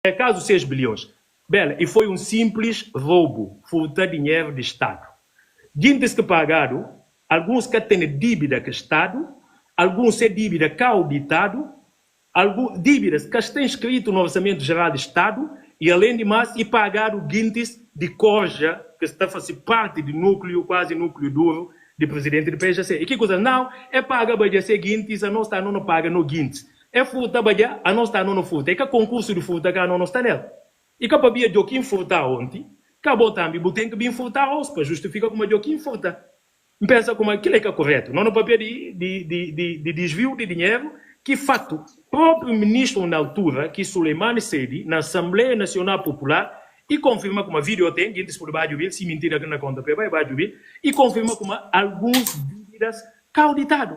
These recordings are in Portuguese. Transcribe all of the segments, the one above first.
É caso 6 bilhões. Bela, e foi um simples roubo, furtar dinheiro do Estado. Gente que pagaram, alguns que têm dívida com o Estado, alguns têm dívida com o auditado, algumas dívidas que estão escritas no Orçamento Geral do Estado, e além de mais, e pagaram guintes de corja, que está fazendo parte do núcleo, quase núcleo duro, do presidente do PGC. E que coisa? Não, é paga para guintes, a nós está não paga no guintes. É furta para a nós está não furta. É que concurso de furta que a nós está nela. E que para o Joaquim furtar ontem, acabou também, tem que vir furtar hoje, para justificar como o Joaquim furta. Pensa como aquilo é que é correto. Não no papel de desvio de dinheiro, que fato, o próprio ministro na altura, que Suleimani Sedi, na Assembleia Nacional Popular, e confirma como a vídeo tem, que por baixo de se mentira que na conta, vai baixo de e confirma como alguns dívidas cauditado.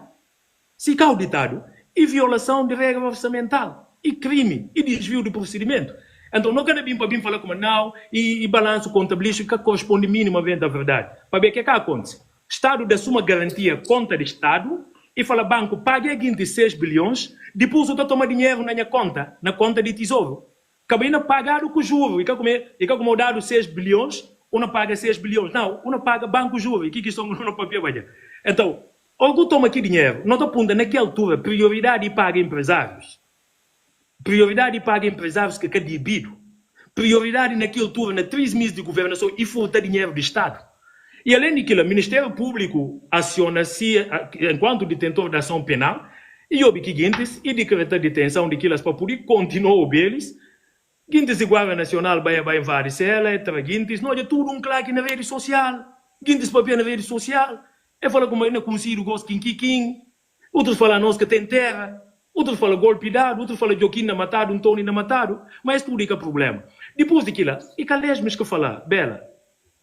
Se cauditado, e violação de regra orçamental, e crime, e desvio do procedimento. Então, não quero vir para vir falar como não, e balanço contabilístico que corresponde minimamente à verdade. Para ver o que acontece. Estado de suma garantia, conta de Estado, e fala, banco, pague 26 bilhões, depois eu toma dinheiro na minha conta, na conta de tesouro. Acabei de pagar com juro, e que como dado 6 bilhões, ou não paga 6 bilhões. Não, ou não paga banco juro, e que estão no papel. Então, algo toma aqui dinheiro, não estou apontando naquela altura, prioridade paga empresários. Prioridade paga empresários que é devido. Prioridade naquela altura, na 3 meses de governação, e falta dinheiro do Estado. E além daquilo, o Ministério Público aciona-se enquanto detentor da ação penal, e houve que Guintes, e decreta detenção daquelas para poder continuar eles. Guintes e Guarda Nacional vai invadir ela, Guintes, não é tudo claque na rede social. Guintes papel na rede social. É falar como ainda consigo gosto quinquiquim. Outros falam nós que tem terra. Outros falam golpe dado. Outros falam Joaquim na matado, Tony na matado. Mas tudo é que é problema. Depois daquilo, e que aliás que falar, Bela,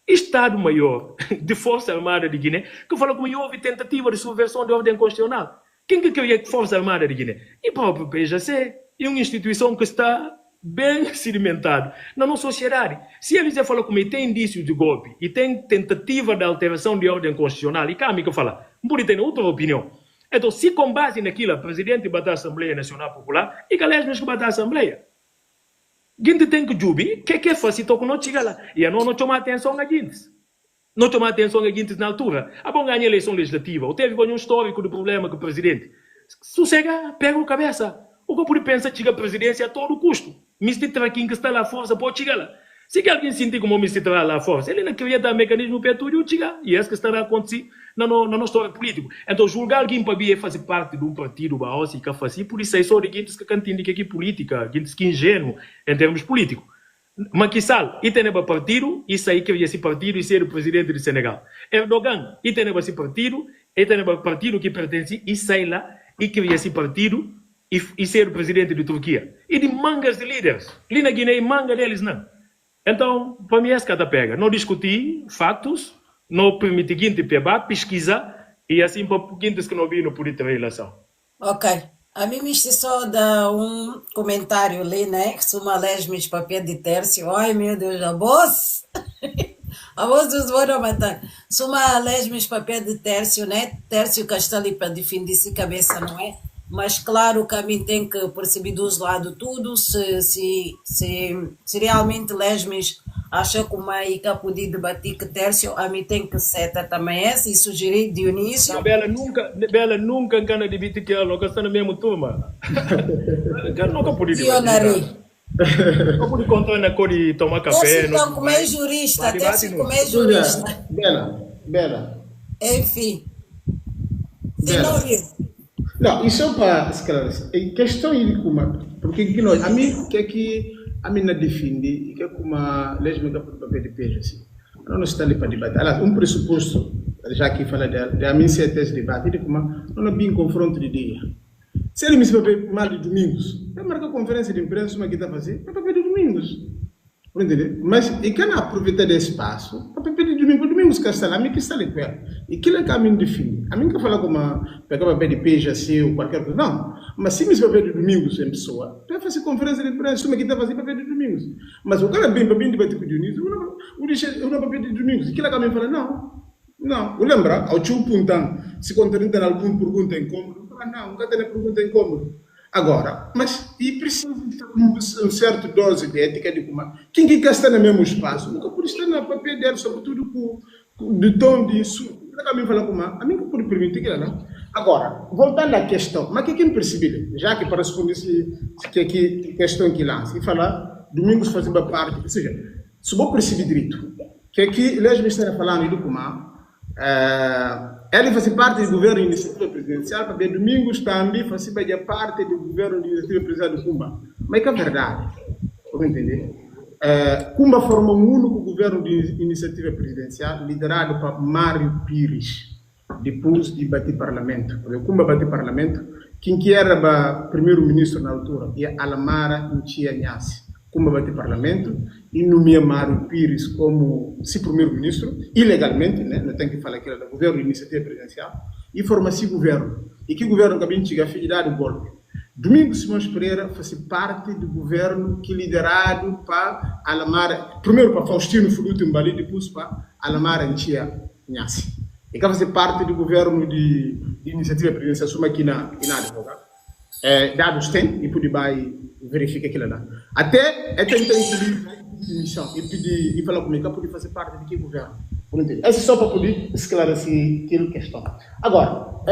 Estado-Maior de Força Armada de Guiné, que fala como houve tentativa de subversão de ordem constitucional. Quem que queria Força Armada de Guiné? E o próprio PJC. É uma instituição que está bem sedimentada na nossa sociedade. Se eles já falam como tem indício de golpe e tem tentativa de alteração de ordem constitucional, e cá que fala, não pode ter outra opinião. Então, se com base naquilo, o presidente bate a Assembleia Nacional Popular, e que aliás mesmo bate a Assembleia. Gente tem que jubi, que é fácil que não chega lá. E não chama atenção a gente. Não chama atenção a gente na altura. A bom ganhar a eleição legislativa, ou teve um histórico de problema com o presidente. Sossega, pega a cabeça. O que pode pensar chega a presidência a todo custo. Mr. Quem que está lá força pode chegar lá. Se alguém sentir como o Mr. lá força, ele não queria dar mecanismo para tudo chegar. E é isso que está a acontecer na nossa história política. Então, julgar alguém para vir fazer parte de um partido, que fazer, por isso é só de gente que entende que é política, gente que é ingênuo em termos políticos. Mas que sal, e tem um partido, isso aí queria esse partido e ser o presidente do Senegal. Erdogan, e tem esse partido, e tem um partido que pertence, e sai lá, e queria esse partido, e ser o presidente da Turquia. E de mangas de líderes. Ali na Guiné, manga deles não. Então, para mim, essa cada pega. Não discutir fatos, não permitir gente pegar, pesquisar, e assim para gente que não viram não poder ter relação. Ok. A mim me só dá um comentário ali, né? Que sou uma lesma papel de tércio. Ai, meu Deus, a voz! A voz dos voros matar. Sou uma lesma papel de tércio, né? Tércio que está ali para defender-se cabeça, não é? Mas claro que a mim tem que perceber dos lados tudo, se realmente lesmes acha que uma ICA podia debater que tércio, a mim tem que seta também essa e sugerir Dionísio. Não, Bela nunca engana de bitir que ela está na mesma turma. Nunca podia debater. Não pude contar na cor de tomar café. Então, como é jurista, tércio como é jurista. Bela. Enfim. Se não viu. Não, isso é para esclarecer. Em questão de como, porque nós, a mim que a mim não defende, que é como a lesma para o papel de peso assim. Não está ali para debater. Aliás, um pressuposto, já que fala de a mim se é tese de debate, de como não é bem confronto de dia. Se ele me se papel mal de domingos, vai marcar conferência de imprensa, uma que está fazendo, para papel de domingos. Entendeu? Mas e quem aproveita desse espaço para pedir domingos que está lá, que está ali perto. E que é que a mim define? A mim que fala como pegar papel de peixe assim ou qualquer coisa. Não. Mas se me papel de domingos em pessoa, vai fazer conferência de imprensa, uma que está fazendo papel de domingos. Mas o cara vem para bem debater com o Dionísio, eu não papel de domingos. E que é que a mim fala? Não. Eu lembro, ao tio Puntan, se contrarindo alguma pergunta incômoda, eu falo, não, nunca tem pergunta incômoda. Agora, mas e precisa de um certo dose de ética de como quem que está no mesmo espaço, nunca pode estar na papel dele, sobretudo de tom de insulto. A mim fala como a mim que pode permitir que ela. Agora, voltando à questão, mas que quem percebe, já que para responder que questão que lança, e falar, Domingos fazendo parte, ou seja, se vou perceber direito, que aqui, eles me estão falando do como ele faz parte do governo de iniciativa presidencial, porque Domingos também faz parte do governo de iniciativa presidencial do Kumba. Mas que é verdade, vamos entender? Kumba formou um único governo de iniciativa presidencial liderado por Mário Pires, depois de bater parlamento. Porque Kumba bateu parlamento, quem que era o primeiro-ministro na altura é Alamara Nchia Nyasi. Kumba bateu parlamento e nomeou Mário Pires como primeiro-ministro, ilegalmente, né? Não tem que falar que era do governo de iniciativa presidencial, e formou-se governo. E que governo que chega a filha do golpe. Domingos Simões Pereira faz parte do governo que liderado para Alamara, primeiro para Faustino Fuluto Mbali, depois para Alamara Nchia Nyasi. E que faz parte do governo de iniciativa presidencial, suma aqui na advogada. Dados tem, e pode verificar aquilo lá. Até tentar incluir missão e pedir, e falar comigo, pode fazer parte de que governo. Esse é só para poder esclarecer aquela questão. Agora,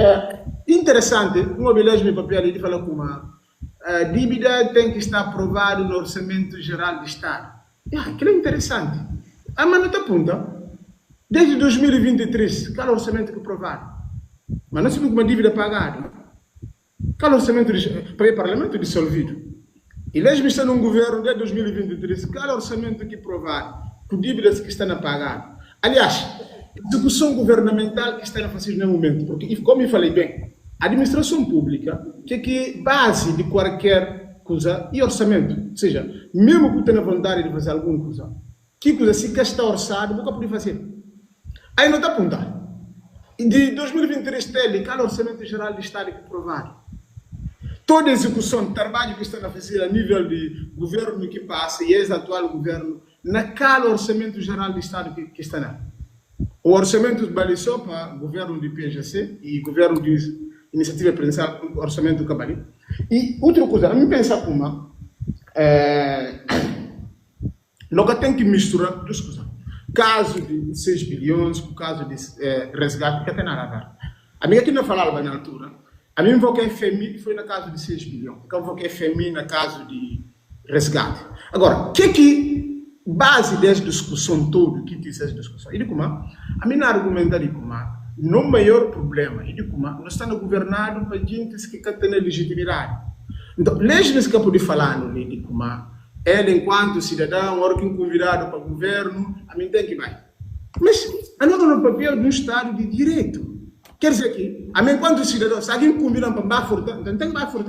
interessante, uma beleza de papel ali, fala como a dívida tem que estar aprovada no Orçamento Geral do Estado. Aquilo é interessante. Mas não te aponta. Desde 2023, qual é o orçamento que aprovaram? Mas não se viu uma dívida pagada. Qual é o orçamento para o Parlamento dissolvido? E eles estão num governo desde 2023, qual é o orçamento que aprovaram? Com dívidas que estão a pagar. Aliás, execução governamental que está a fazer no momento. Porque, como eu falei bem, a administração pública, que é base de qualquer coisa, e orçamento. Ou seja, mesmo que tenha vontade de fazer alguma coisa, que coisa se que está orçado, nunca pode fazer. Aí não está apontado. De 2023 tele, qual é o orçamento geral do Estado que aprovaram? Toda a execução de trabalho que estão a fazer a nível de governo que passa e ex-atual governo, naquele orçamento geral do Estado que está lá. O orçamento balizou para o governo de PGC e governo de iniciativa presidencial, o orçamento do Cabali. E outra coisa, a mim pensar como nunca tem que misturar duas coisas. Caso de 6 bilhões, o caso de resgate, que tem nada a ver. A minha que não falava na altura, a mim invoquei FMI foi na caso de 6 bilhões, eu invoquei FMI na caso de resgate. Agora, que base dessa discussão toda, que diz essa discussão? E de como, a minha argumenta de como, no maior problema, e de como, nós estamos governados para gente que tem legitimidade. Então, leis que eu pude falar no de como, ele, enquanto cidadão, órgão convidado para o governo, a mim tem que vai. Mas, a nós no papel de um Estado de Direito. Quer dizer que, a mim, enquanto cidadão, se alguém convida para baixo, então tem que baixo.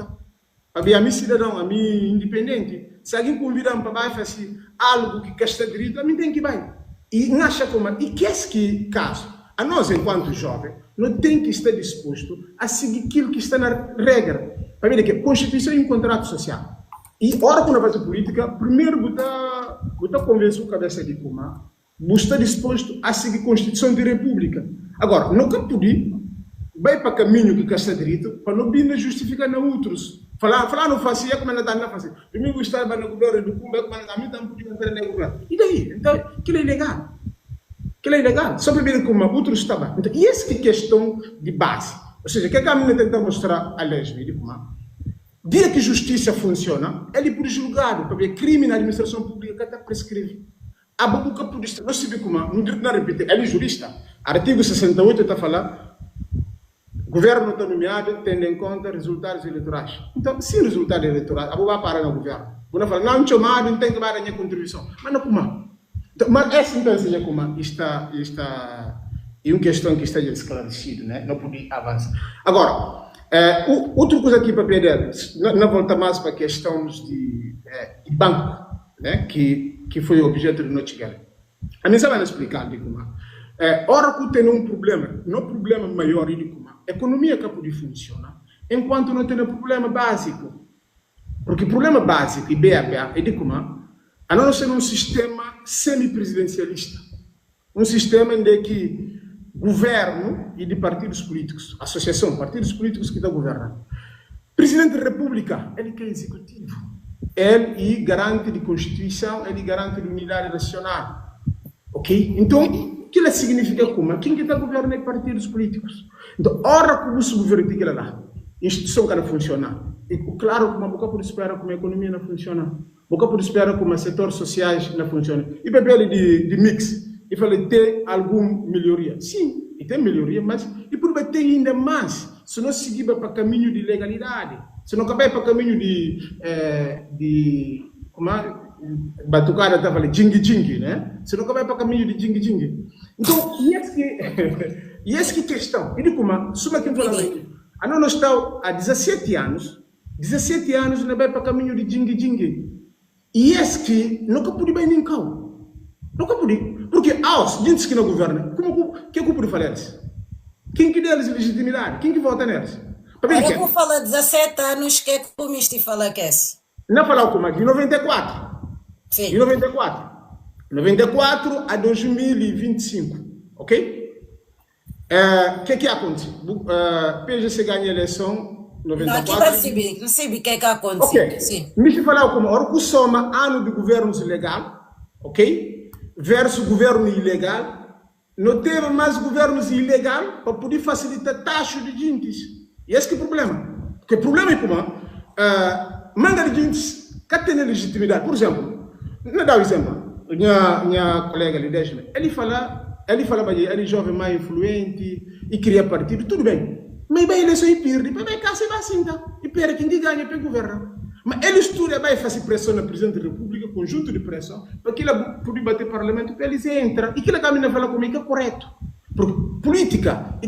Para a mim, cidadão, a mim, independente, se alguém convida para baixo, fazer algo que está direito, a mim tem que vai. E não acha como, e que é esse caso? A nós, enquanto jovem, não tem que estar disposto a seguir aquilo que está na regra. Para ver que a Constituição é um contrato social. E, hora que na base política, primeiro botar convencer o cabeça de Kuma, está disposto a seguir a Constituição de República. Agora, nunca pode, vai para o caminho que está direito, para não vir justificar na outros. Falar não fazia, como não está a fazer. Primeiro estava no governo do Kumba, como não está a entrar no governo. E daí? Então, aquilo é ilegal. Aquilo é ilegal. Só para ver como outros estavam. Então, e essa é a questão de base. Ou seja, o que a menina tenta mostrar a lei de Kuma? Dia que a justiça funciona, ele pode julgar, porque crime na administração pública que está prescrevido. A boca pode estar, não se vê como, não repetir, ele é jurista. Artigo 68 está a falar, governo está nomeado tendo em conta resultados eleitorais. Então, se resultado eleitoral, a boca vai parar no governo. Quando fala, não chamado, não tem que dar a minha contribuição. Mas não como. Então, mas essa então seja como está é uma questão que está esclarecida, né? Não pode avançar. Agora, outra coisa aqui para perder, não volta mais para questões de banco, né? Que foi o objeto do Notigal. A mim sabe explicar de como. Ora que tem um problema, não problema maior de como. A economia que pode funcionar, enquanto não tem um problema básico. Porque o problema básico, e BABA, é de como a nós temos um sistema semipresidencialista. Um sistema em que governo e de partidos políticos, associação, partidos políticos que estão governando. Presidente da República, ele que é executivo. Ele garante de Constituição, ele garante de unidade nacional. Ok? Então, o que ele significa como? Quem que está governando é partidos políticos. Então, ora como o governo tem que lá, instituição que não funciona. E claro, como a boca pode esperar como a economia não funciona. Boca pode esperar como os setores sociais não funcionam. E papel de mix, e falei, tem alguma melhoria? Sim, e tem melhoria, mas e por ter ainda mais, se não seguir para caminho de legalidade, se não acabar para caminho de como é? Batucada estava ali, jing-jing, né? Se não acabar para caminho de jing-jing. Então, e essa que questão, e de como, suma quem falou aqui, a nós estamos há 17 anos não vai para caminho de jing-jing. E esse que nunca pude bem nem cá. Nunca pude. Porque aos gente que não governa, quem que pode falar isso? Quem que deles legitimidade? Quem que vota neles? Eu vou falar 17 anos, que é que o Misti fala que é esse? Não falar como aqui, 94. Sim. De 94 a 2025, ok? O que aconteceu? PGC ganha a eleição 94. Não, aqui não sei o que aconteceu. Ok. Sim. Me falar como, ora que soma ano de governo legal, ok? Versus governo ilegal, não teve mais governos ilegal para poder facilitar a taxa de gente. E esse que é o problema. Porque o problema é como, manga de gente que tem legitimidade. Por exemplo, não dá um exemplo. Minha colega ali, ele fala, ele é jovem mais influente e cria partido, tudo bem. Mas vai eleição e perde, mas vai cá se vai assim, tá? E perde quem ganha para governar. Mas ele estuda, vai fazer pressão na Presidente da República, conjunto de pressão, para que ele possa bater o parlamento, para eles entram. E que ele caminha fala comigo é correto. Porque política...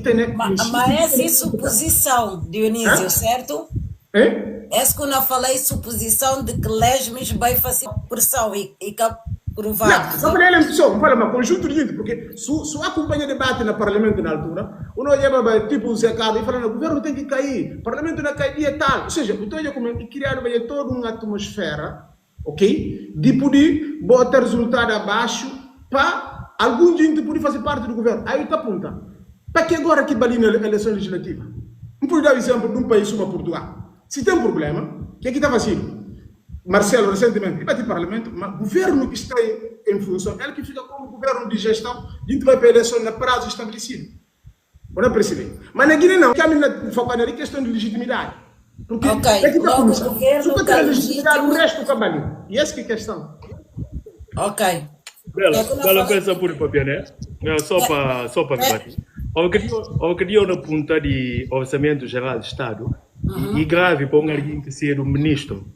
Mas é suposição, Dionísio, certo? É? Essa que eu não falei, suposição de que Lesmes vai fazer pressão e que provado. Não, não fala, mas conjunto de gente, porque se acompanha debate no parlamento na altura, o não leva tipo o Zé Carlos e fala, o governo tem que cair, o parlamento não cai dia tal. Ou seja, então ele começa a criar toda uma atmosfera, ok? De poder botar resultado abaixo para algum gente poder fazer parte do governo. Aí está aponta. Para que agora que balina a eleição legislativa? Não pode dar o exemplo de um país como Portugal. Se tem um problema, o que é que está fazendo? Marcelo, recentemente, vai ter parlamento, mas o governo que está em função, ele que fica como governo de gestão, a gente vai para a eleição no prazo estabelecido. Não perceber. Mas na Guiné não, caminha focada em questão de legitimidade. Porque ok, é que está logo o governo se está legitimidade, o legítimo. resto trabalha. E essa que é a questão. Ok. Bela pensa por papel, né? Só para debater. Eu queria uma ponta de orçamento geral do Estado e grave para alguém que ser o ministro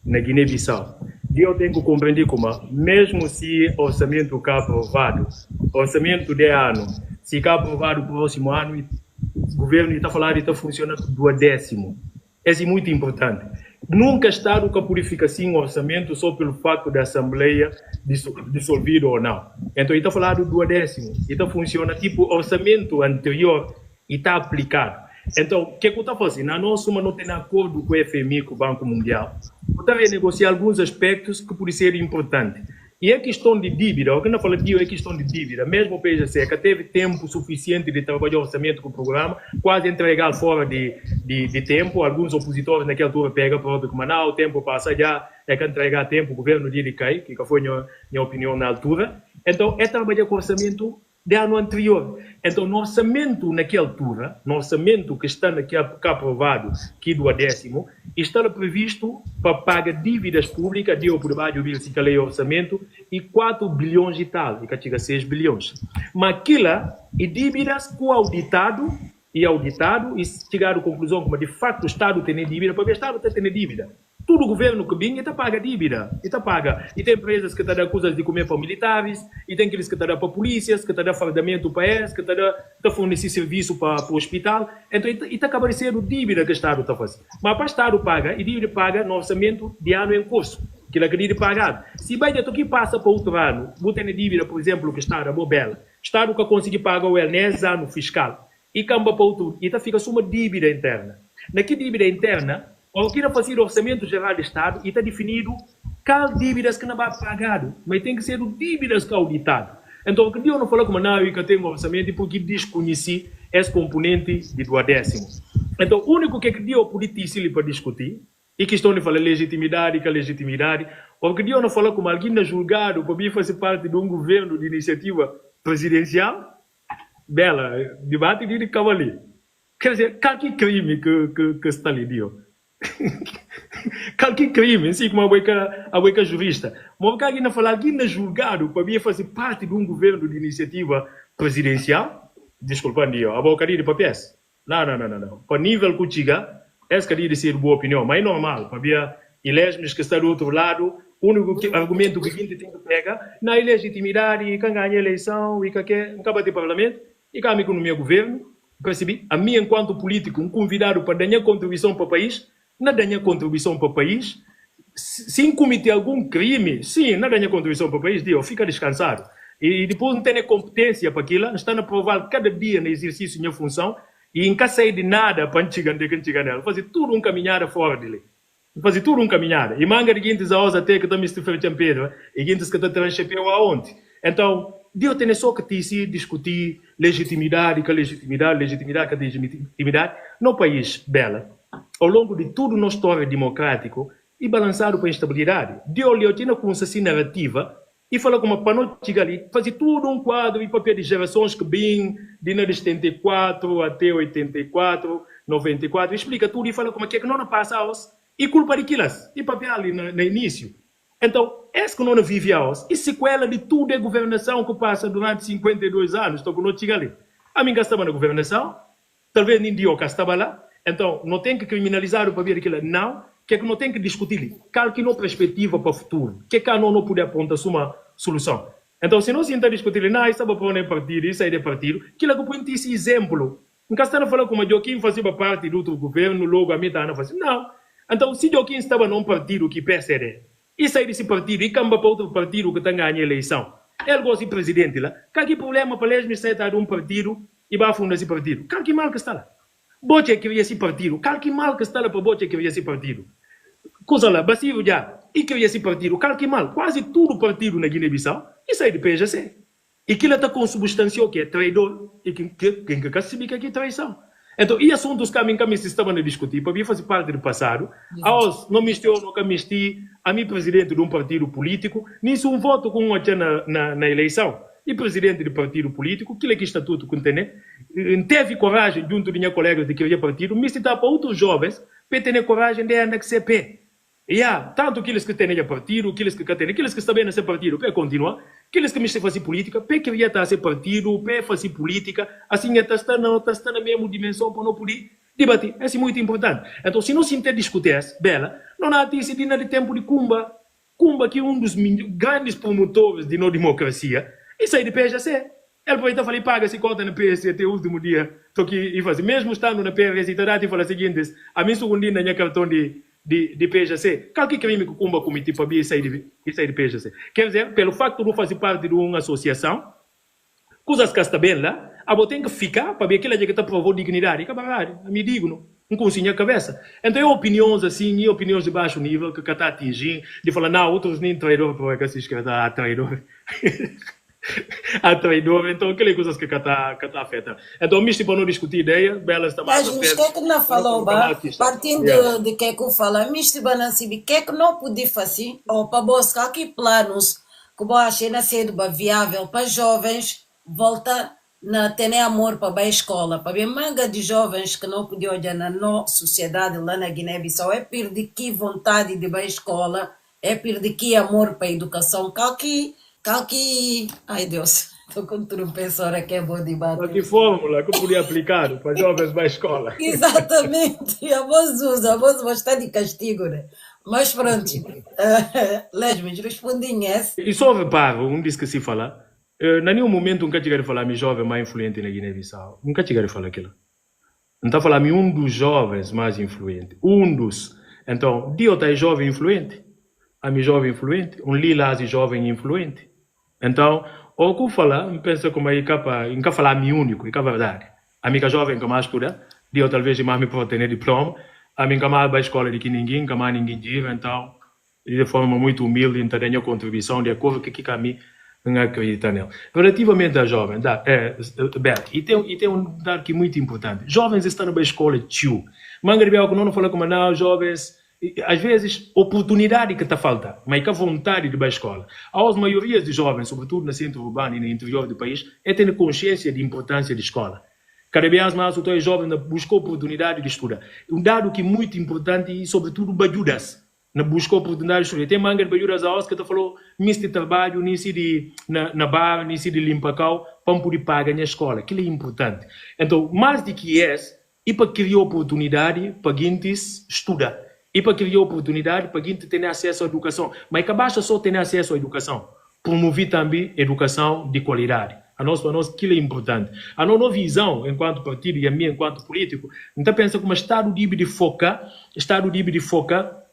na Guiné-Bissau. E eu tenho que compreender como, mesmo se o orçamento está aprovado, orçamento de ano, se está aprovado no próximo ano, o governo está falando e está funcionando do décimo. Isso é muito importante. Nunca Estado que purifica assim o orçamento só pelo fato da Assembleia dissolver ou não. Então, ele está falando do décimo. Então, funciona tipo orçamento anterior e está aplicado. Então, o que eu estou fazendo? Nós não temos acordo com o FMI, com o Banco Mundial. Eu estava a negociar alguns aspectos que podem ser importantes. E a questão de dívida, o que eu falei é questão de dívida. Mesmo o PGC, que teve tempo suficiente de trabalhar o orçamento com o programa, quase entregar fora de tempo. Alguns opositores naquela altura pegam próprio como não, o tempo passa já, é que entregar tempo, o governo dele cai, que foi a minha opinião na altura. Então, é trabalhar com o orçamento de ano anterior. Então, no orçamento naquela altura, no orçamento que está aprovado, que do décimo, está previsto para pagar dívidas públicas, deu por baixo do lei orçamento, e 4 bilhões e tal, e que chega a 6 bilhões. Mas aquilo é dívidas com auditado, e chegaram à conclusão como de facto o Estado tem dívida, porque o Estado tem dívida. Todo o governo que vem está paga dívida, e tem empresas que estão dando coisas de comer para militares, e tem aqueles que estão dando para polícias, que estão dando fardamento para eles, que estão fornecendo serviço para o hospital, então está acabando sendo dívida que o Estado está fazendo. Mas para o Estado paga, e dívida paga no orçamento de ano em curso, que ele acredita pagar. Se vai de que passa para outro ano, você tem dívida, por exemplo, que o Estado é bobela, o Estado que consegue pagar o ENES ano fiscal, e camba para outro, e fica só uma dívida interna. Naquela dívida interna, ou que fazer o orçamento geral do Estado e está definido quais dívidas que não vai pagar, mas tem que ser dívidas que auditado. Então, o que eu não falo como não, eu tenho um orçamento porque desconheci esse componente de do décimo. Então, o único que deu político para discutir, e questão de falar legitimidade, que a legitimidade, porque Deus não fala como alguém é julgado para vir fazer parte de um governo de iniciativa presidencial, bela, debate de cavaleiro. Quer dizer, qualquer crime que está ali, Deus. Qualquer crime, assim como a boica jurista. Mas porque alguém não fala, alguém é julgado para vir fazer parte de um governo de iniciativa presidencial, desculpa, Deus, a boca de papéis. Não. Para nível que chega, essa queria ser boa opinião, mas é normal. Para ver eleições que está do outro lado, o único argumento que a gente tem que pegar na legitimidade, quem ganha a eleição, e que acaba de parlamento, e que a economia governo, percebi? A mim, enquanto político, um convidado para dar contribuição para o país, não dar contribuição para o país, se cometer algum crime, sim, não dar contribuição para o país, Deus, fica descansado. E depois não tem competência para aquilo, está a provar cada dia no exercício da minha função, e nunca sair de nada para chegar nela. Fazer tudo um caminhada fora dele. Fazer tudo um caminhada. E manga de guintes a osa até que está me estifando Pedro, e guintes que está transchapeu aonde. Então, Deus tem só que discutir legitimidade, que legitimidade, no país, bela, ao longo de toda a nossa história democrática, e balançado para a instabilidade. Deus lhe tinha com essa narrativa, e fala como para não chegar ali, fazer tudo um quadro e papel de gerações que vêm de 74 até 84, 94, explica tudo e fala como é que não passa aos e culpa de quilas, e papel ali no início. Então, esse que não vive aos, e sequela de tudo é governação que passa durante 52 anos, então não chega ali. A mim gastava na governação, talvez nem dia estava lá, então não tem que criminalizar o papel daquilo, não, que não tem que discutir, qual que não perspectiva para o futuro, que não pode apontar uma solução. Então, se não se está discutindo, não, isso é para partido, isso é de partido, que lá que põe esse exemplo. Nunca está a falar como a Joaquim fazia parte do outro governo, logo a mim está a fazer. Não. Então, se Joaquim estava num partido que PSD, e sair desse partido e camba para outro partido que está ganhando a eleição, ele gosta de presidente lá, qual que problema para eles sair de um partido e vai fundar esse partido? Qual que mal que está lá? Bote que queria esse partido, qual que mal que está lá para Bote que queria esse partido? Coisa lá, Bacio já, e queria esse partido, qual que mal? Quase tudo partido na Guiné-Bissau, e sai do PGC. E que ele está com substância que é traidor, e quem quer saber que é traição. Então, e assuntos que a mim estavam a discutir, para mim fazer parte do passado, aos não misturou, não misturou, a mim presidente de um partido político, nisso um voto com uma na eleição, e presidente do partido político, que é que estatuto que tem, teve coragem, junto de minha colega de criar partido, me citar para outros jovens, para ter coragem de andar com CP. E tanto aqueles que têm partido, aqueles que têm, aqueles que estão bem nesse partido, para continuar, aqueles que me estão fazendo política, para criar esse partido, para fazer política, assim, está na mesma dimensão para não poder debater. Isso é muito importante. Então, se não se discutir, bela, não há esse de tempo de Kumba. Kumba, que é um dos grandes promotores de não democracia, e sai de PSC. Ele pode falar, paga se conta na PSC até o último dia, tô aqui e faz. Mesmo estando na PSC, e fala o seguinte, a mim segundo dia na minha cartão de PGC, qualquer crime que o Kumba cometeu para mim sair de PGC. Quer dizer, pelo facto de não fazer parte de uma associação, coisas que está bem lá, a tem que ficar para ver aquela que está provou dignidade, que é me digno, não consigo a cabeça. Então, é opiniões assim, e opiniões de baixo nível, que está atingindo, de falar, não, outros nem traidor, porque se escreve, traidor. A traidor, então aquelas coisas que está afetando. Então, misto para não discutir ideia, belas também. Mas o que não falou, partindo de que eu falo, misto para não saber, que não podia fazer, ou para buscar que planos que eu achei na ser viável para jovens, volta a ter amor para a escola, para ver manga de jovens que não podiam olhar na nossa sociedade lá na Guiné-Bissau, é perder que vontade de ir para a escola, é perder que amor para a educação, ai Deus, estou com tudo pensando que é bom debate. Que fórmula que eu podia aplicar para jovens para a escola? Exatamente, a voz está de castigo, né? Mas pronto, Lesmes, respondi essa. E só reparo, disse que se fala, em nenhum momento nunca cheguei a falar me jovem mais influente na Guiné-Bissau. Nunca cheguei a falar aquilo. Não está a falar um dos jovens mais influentes. Um dos. Então, Dio é jovem influente. A minha jovem influente. Lila é jovem influente. Então, o que eu falo, eu penso como é que falar a mim único, é verdade. A minha jovem que mais estuda, Dio talvez mais me pode ter diploma. A minha mais vai à escola de que ninguém diz, então, de forma muito humilde, então, tenho contribuição de acordo com o que a mim não acredita nele. Relativamente a jovens, Beto, e tem um dado que é muito importante. Jovens estão na escola, tio. Mangaribel, que não fala como não, jovens, às vezes, oportunidade que está falta, mas que a vontade de ir à escola. As maiorias de jovens, sobretudo no centro urbano e no interior do país, é ter consciência da importância da escola. Cada vez mais os jovens buscam oportunidade de estudar. Um dado que é muito importante e, sobretudo, bajudas. Na busca oportunidade de estudar. Tem manga de bajudas a que falou, de trabalho, nisso de na bar, nisso de limpar cal, para poder pagar na escola. Aquilo é importante. Então, mais do que e para criar oportunidade para quem estudar. E para criar oportunidade para quem ter acesso à educação. Mas que basta só ter acesso à educação. Promover também educação de qualidade. Para nós, aquilo é importante. A nossa visão, enquanto partido e a minha, enquanto político, então pensa como Estado deve focar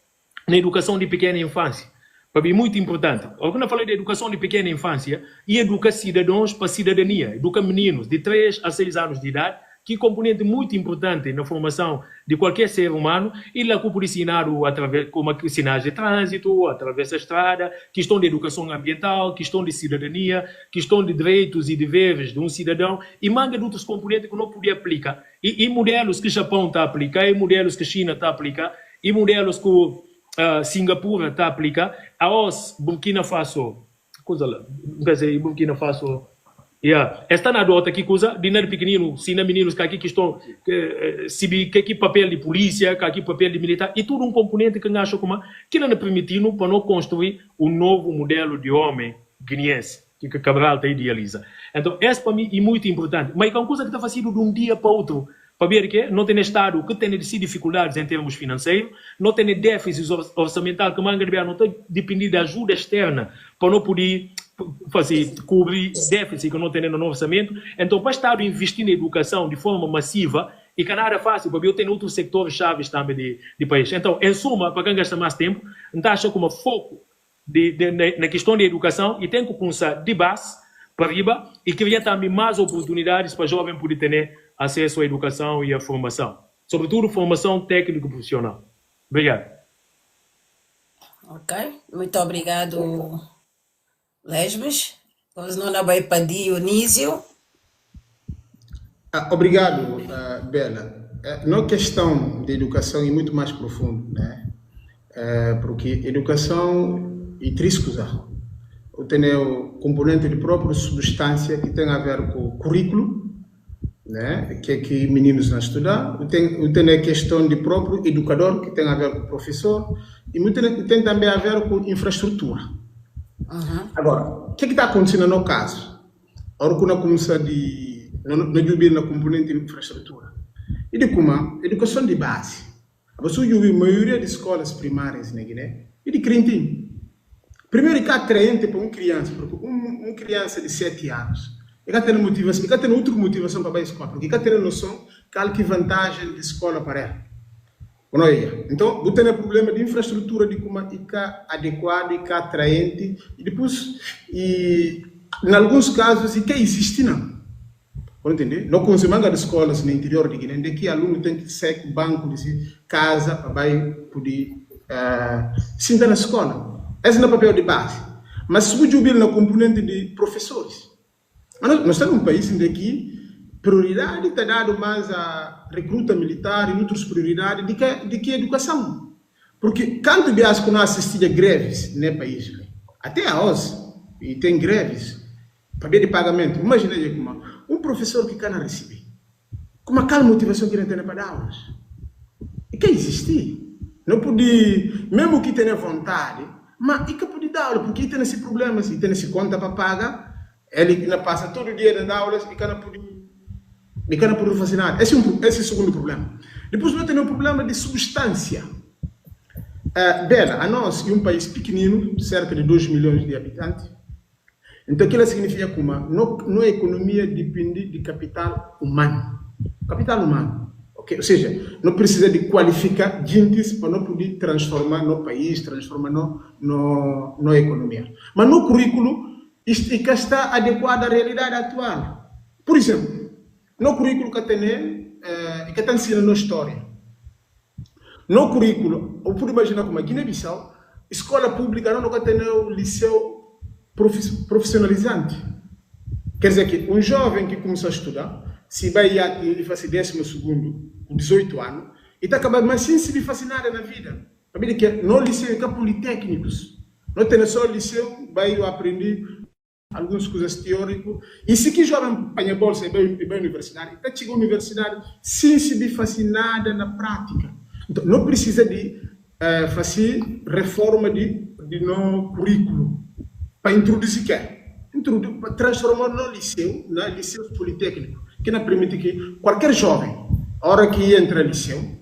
na educação de pequena infância. Para mim, muito importante. Quando eu falei de educação de pequena infância, e educar cidadãos para a cidadania. Educar meninos de 3 a 6 anos de idade, que é um componente muito importante na formação de qualquer ser humano, e lá que pode ensinar através como sinais de trânsito, através da estrada, questão de educação ambiental, questão de cidadania, questão de direitos e deveres de um cidadão, e manga de outros componentes que não podia aplicar. E modelos que o Japão está a aplicar, e modelos que a China está a aplicar, e modelos que Singapura está a aplicar, aos Burkina Faso, Burkina Faso, esta na dota que coisa, dinheiro pequenino, sina meninos que aqui estão, que aqui papel de polícia, que aqui papel de militar, e tudo um componente que acho como que não é permitindo para não construir um novo modelo de homem guineense, que Cabral está idealiza. Então, essa para mim é muito importante, mas é uma coisa que está fazendo de um dia para outro, para ver que não tem Estado que tem dificuldades em termos financeiros, não tem déficit orçamental que não está dependendo de ajuda externa para não poder cobrir déficit que não tem no orçamento. Então, para o Estado investir na educação de forma massiva, e que nada é fácil, porque eu tenho outros setores chaves também de país. Então, em suma, para quem gasta mais tempo, então acho como foco na questão de educação e tem que começar de base para riba e criar também mais oportunidades para jovens poderem ter acesso à educação e à formação. Sobretudo, formação técnico-profissional. Obrigado. Ok, muito obrigado, Lesmes. Nós não vai pedir o Nísio. Obrigado, Bela. Não questão de educação é muito mais profundo, né? Porque educação é triscosa. Eu tenho o componente de própria substância que tem a ver com o currículo, né? Que meninos não estudam. Eu tenho a questão de próprio educador que tem a ver com o professor e tem também a ver com infraestrutura. Agora, o que está acontecendo no caso? Agora que nós começamos a jubir na componente de infraestrutura. E de como? Educação de base. Você ouve a maioria das escolas primárias na Guiné e de crentinho. Primeiro, é atraente para uma criança, porque uma criança de 7 anos, ele tem motivação, ele tem outra motivação para ir à escola, porque ele tem noção que vantagem de escola para ela. Não é? Então, você tem o problema de infraestrutura, de como é adequado, é atraente, e depois, em alguns casos, que existe não. Pode entender? Não conseguimos as escolas no interior de Guiné, de que aluno tem que sair do banco de casa para poder se na escola. Esse não é o papel de base. Mas se você ouvir na componente de professores, nós estamos num país em que prioridade está dada mais a recruta militar e outras prioridades de que educação. Porque quando nós assistimos a greves no país, até a hoje, e tem greves, para ver de pagamento, imagina como um professor que cana receber, com aquela motivação que ele tem para dar aulas. E que existe? Não pode, mesmo que tenha vontade, mas e que pode dar aula, porque tem esse problema, se tem esse conta para pagar, ele não passa todo o dia dando aulas e cana pode fazer nada. Esse é o segundo problema. Depois nós temos um problema de substância. Bela, a nós, em um país pequenino, cerca de 2 milhões de habitantes, então aquilo significa que nossa economia depende de capital humano. Capital humano. Okay? Ou seja, não precisa de qualificar gente para não poder transformar no país, transformar na economia. Mas no currículo, isto está adequado à realidade atual. Por exemplo, no currículo que está ensinando a história. No currículo, eu pude imaginar como a Guiné-Bissau, escola pública não tem o liceu profissionalizante. Quer dizer que um jovem que começou a estudar, se vai e faz 12º, com 18 anos, e está acabando, mas sem se fascinar na vida. Sabia que no liceu, que é politécnicos, não tem só liceu, vai aprender algumas coisas teóricas, e se que jovem apanha bolsa e vai à universidade, está chegando à universidade sem se fascinar na prática. Então, não precisa de fazer reforma de no currículo, para introduzir para transformar no liceu politécnico, que não permite que qualquer jovem, a hora que entra no liceu,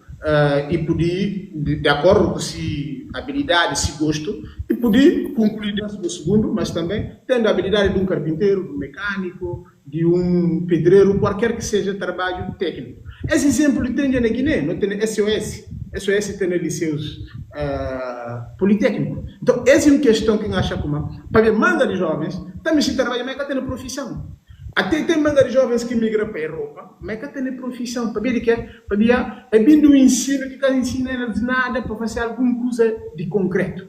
e poder, de acordo com a habilidade, se gosto, e poder concluir 12º, mas também tendo a habilidade de um carpinteiro, de um mecânico, de um pedreiro, qualquer que seja trabalho técnico. Esse exemplo tem na Guiné, não tem SOS. SOS tem liceus politécnicos. Então, essa é uma questão que eu acho como, para ver manga de jovens, também se trabalha, mas que tem profissão. Até tem manga de jovens que migram para a Europa, mas que tem profissão, para ver que é bem do ensino, que não ensina nada para fazer alguma coisa de concreto.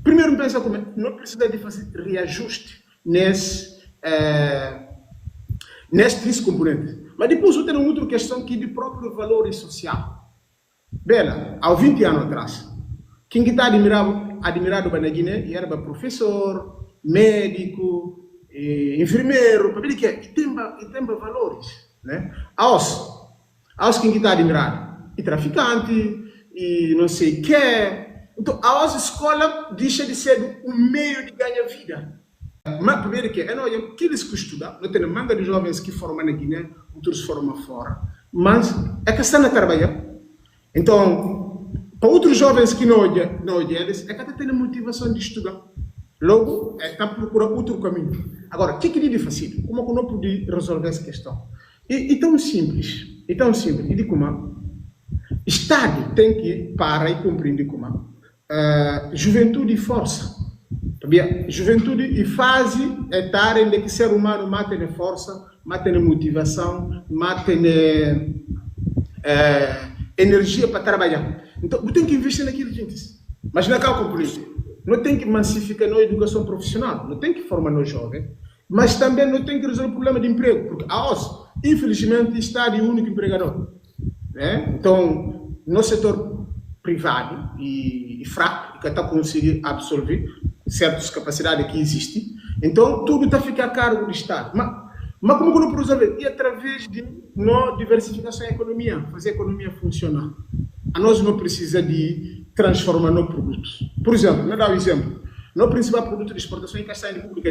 Primeiro, pensa como não precisa de fazer reajuste nesses três componentes. Mas depois tem uma outra questão que é de próprio valor social. Bela, há 20 anos atrás, quem está admirado na Guiné era professor, médico, enfermeiro, para ver que tem valores, né? Aos quem está admirado, e traficante, e não sei o que. Então, a escola deixa de ser um meio de ganhar vida. Mas para ver que aqueles que estudam, não tem manga de jovens que formam na Guiné, outros formam fora, mas é que estão a trabalhar. Então, para outros jovens que não eles, é que tem motivação de estudar. Logo, está procurando outro caminho. Agora, o que é de fazer? Como é que não pode resolver essa questão? E tão simples. E de como o Estado tem que parar e compreender como juventude e força. Juventude e fase é estar em que ser humano mata na força, mata na motivação, mata na energia para trabalhar. Então, você tem que investir naquilo, gente. Mas não é calma compreender. Não tem que massificar na educação profissional, não tem que formar nos jovens, mas também não tem que resolver o problema de emprego, porque infelizmente, o Estado é o único empregador. Né? Então, no setor privado e fraco, que está conseguindo absorver certas capacidades que existem, então tudo está a ficar a cargo do Estado. Mas como não pode resolver? E através de diversificação da economia, fazer a economia funcionar. A nós não precisa de transformar no produtos. Por exemplo, vou dar um exemplo. No principal produto de exportação é castanha de pública.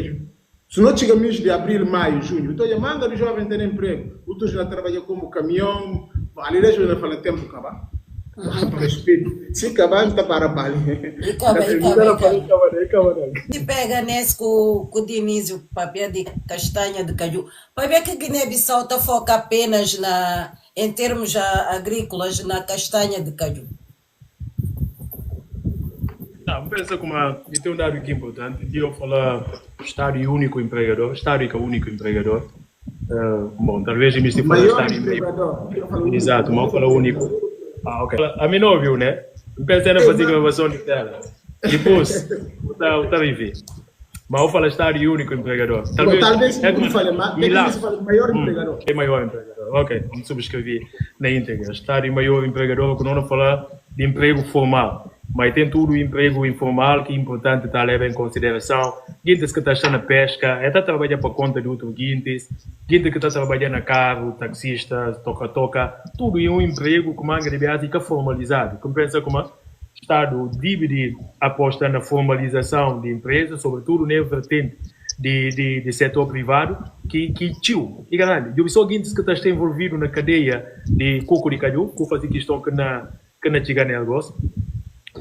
Se nós chegamos de abril, maio, junho, então a manga de jovem tem emprego. Outros já trabalham como caminhão. Ali já fala tempo acabar. Se acabar, está para bali. Se pega nesse com o Dionísio, papel de castanha de caju, vai ver que Guiné-Bissau está foca apenas em termos agrícolas na castanha de caju. Não, pensa como tem um dado aqui importante. Eu falo Estado e único empregador, Estado que é o único empregador. Bom, talvez me estive falando Estado empregador. Exato, mas eu falo único. Ok. A mim não viu, né? Pensando em fazer gravação de tela. Depois, está a viver. Mas eu falo Estado e único empregador. Talvez é como fala, maior empregador. É maior empregador. Ok, vamos subscrever na íntegra. Estado e maior empregador, quando não falar de emprego formal. Mas tem tudo o emprego informal que é importante estar a levar em consideração. Gente que está na pesca, está trabalhando para conta de outro gente que está trabalhando na carro, taxista, toca-toca, tudo é um emprego com manga de básica formalizado. Compensa como o Estado divide aposta na formalização de empresas, sobretudo na vertente de setor privado, que tio, e grande. Eu sou gente que está envolvido na cadeia de coco de caju, que faz questão que na chega negócio.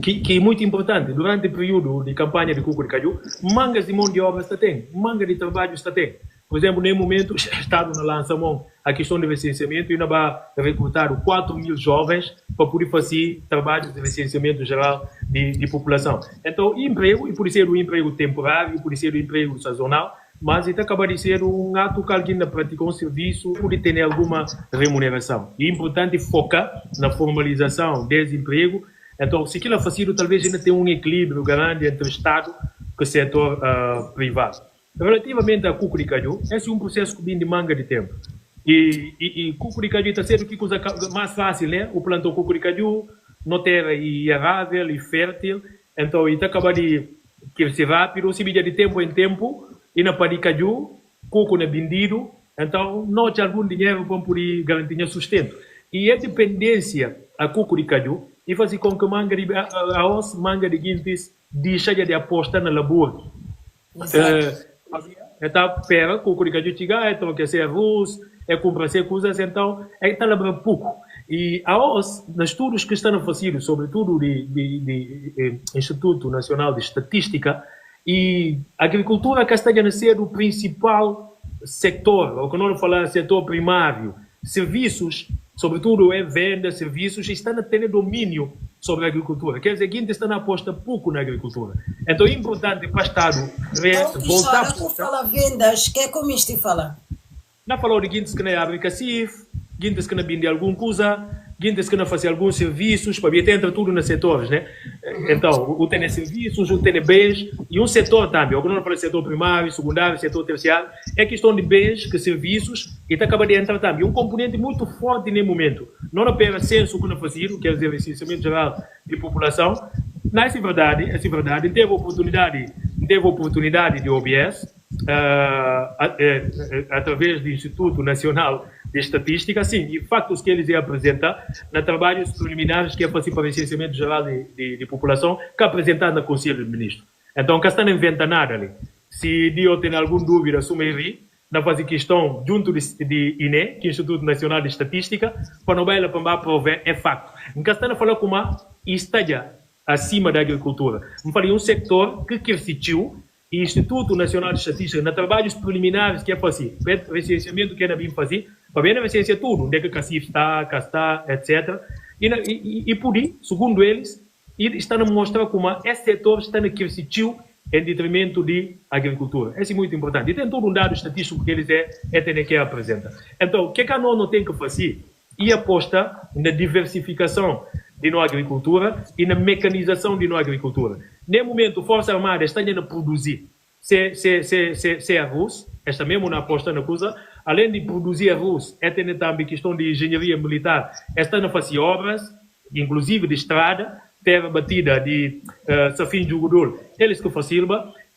Que é muito importante, durante o período de campanha de coco de caju, mangas de mão de obra está tem, manga de trabalho está tem. Por exemplo, no momento, o Estado lança mão a questão de licenciamento e vai recrutar 4.000 jovens para poder fazer trabalhos de licenciamento geral de população. Então, emprego, e por ser um emprego temporário, por ser um emprego sazonal, mas ele acaba de ser um ato que alguém pratica um serviço por ter alguma remuneração. E é importante focar na formalização desse emprego. Então, se aquilo é fácil, talvez ainda tenha um equilíbrio grande entre o Estado e o setor privado. relativamente a cucuricaju, esse é um processo que vem de manga de tempo. E cucuricaju está sendo que coisa mais fácil, né? O plantou cucuricaju, não terra arável e fértil, então está acaba de crescer rápido, se vira de tempo em tempo, e na paricaju, coco na vendido, então não tinha algum dinheiro para poder garantir sustento. E a dependência a cucuricaju, e faz com que manga de guintes deixa de apostar na labor. Então, pera, cucuricaju chega, então quer ser arroz, comprar coisas, então, está labrando pouco. E nos estudos que estão a fazer, sobretudo do Instituto Nacional de Estatística, e a agricultura que está a ser o principal setor, ou que não falar setor primário, serviços, sobretudo venda, serviços, estão a ter domínio sobre a agricultura. Quer dizer, que estão a apostar pouco na agricultura. Então é importante para o Estado voltar a falar vendas, que é como isto fala? Não falou de guintes que não abrem cacif, guintes que não vendem alguma coisa, guintes que não fazem alguns serviços, para ver entra tudo nos setores, né? Então, o tem serviços, o tem bens, e um setor também, o que não fala setor primário, secundário, setor terciário, é questão de bens, que serviços, e está acabando de entrar também. Um componente muito forte nesse momento. Não apenas censo que não fazem, quer dizer, recenseamento geral de população, mas é verdade, teve oportunidade de OBS, através do Instituto Nacional de Estatística, sim, e factos que eles apresentam na trabalhos preliminares que é para o recenseamento geral de população, que é apresentado no Conselho de Ministros. Então, que está não inventa nada ali. Se eu tenho alguma dúvida sobre na fase questão junto de INE, que é o Instituto Nacional de Estatística, para não vai para provar, é facto. Em que está a falar como está já acima da agricultura. Eu falei um setor que cresceu, e o Instituto Nacional de Estatística, na trabalhos preliminares que é fazer, recenseamento que é bem fazer, para ver a recensar tudo, onde é que a CACIF está, etc. E por aí, segundo eles, estão a mostrar como esse setor está a crescer em detrimento da agricultura. Isso é muito importante. E tem todo um dado estatístico que eles têm que apresentar. Então, o que a nós não tem que fazer? E aposta na diversificação de nossa agricultura e na mecanização de nossa agricultura. Nesse momento, a Força Armada está a produzir se arroz, esta mesmo na aposta na coisa, além de produzir arroz, tem também questão de engenharia militar, está a fazer obras, inclusive de estrada, terra batida de safim de jogador, eles que fazem,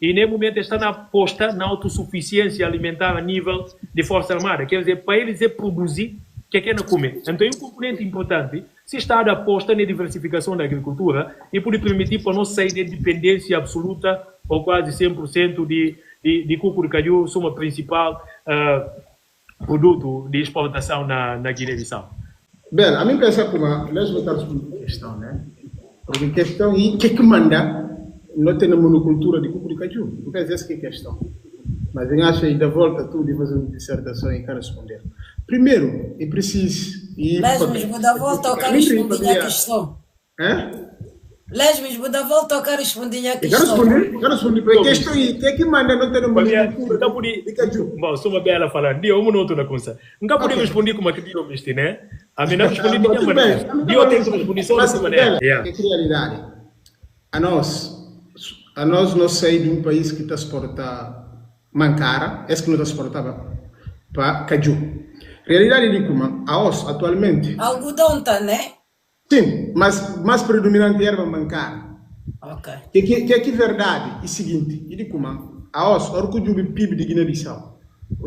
e nesse momento está na aposta na autossuficiência alimentar a nível de Força Armada, quer dizer, para eles produzir, que é não comer. Então, é um componente importante se está a aposta na diversificação da agricultura e pode permitir para nós sair de dependência absoluta ou quase 100% de cucuricaju, sua principal produto de exportação na Guiné-Bissau. Bem, a mim pensa como nós voltamos para a questão, né? Porque a questão é o que manda não ter monocultura de cucuricaju. Não pensa essa que é a questão. Mas eu acho que da volta tudo e fazer uma dissertação e quero responder. Primeiro, é preciso... Lesmes, vou dar volta ao cara responder a questão. Lesmes, vou dar volta ao cara responder a questão. Quero responder, porque a questão é que manda não ter uma cultura. Bom, sou uma bela falando, dia um minuto na coisa. Nunca podia responder como aquele homem, né? A mim não respondi de nenhuma maneira. Eu tenho que responder só dessa maneira. É que realidade. A nós não saímos de um país que está a exportar mancara, esse que não está a exportar para caju. Realidade de como a OS atualmente. Algodão tá, né? Sim, mas mais predominante é erva mancara. Ok. Que é verdade é o seguinte, e de como a OS, o PIB de Guiné-Bissau,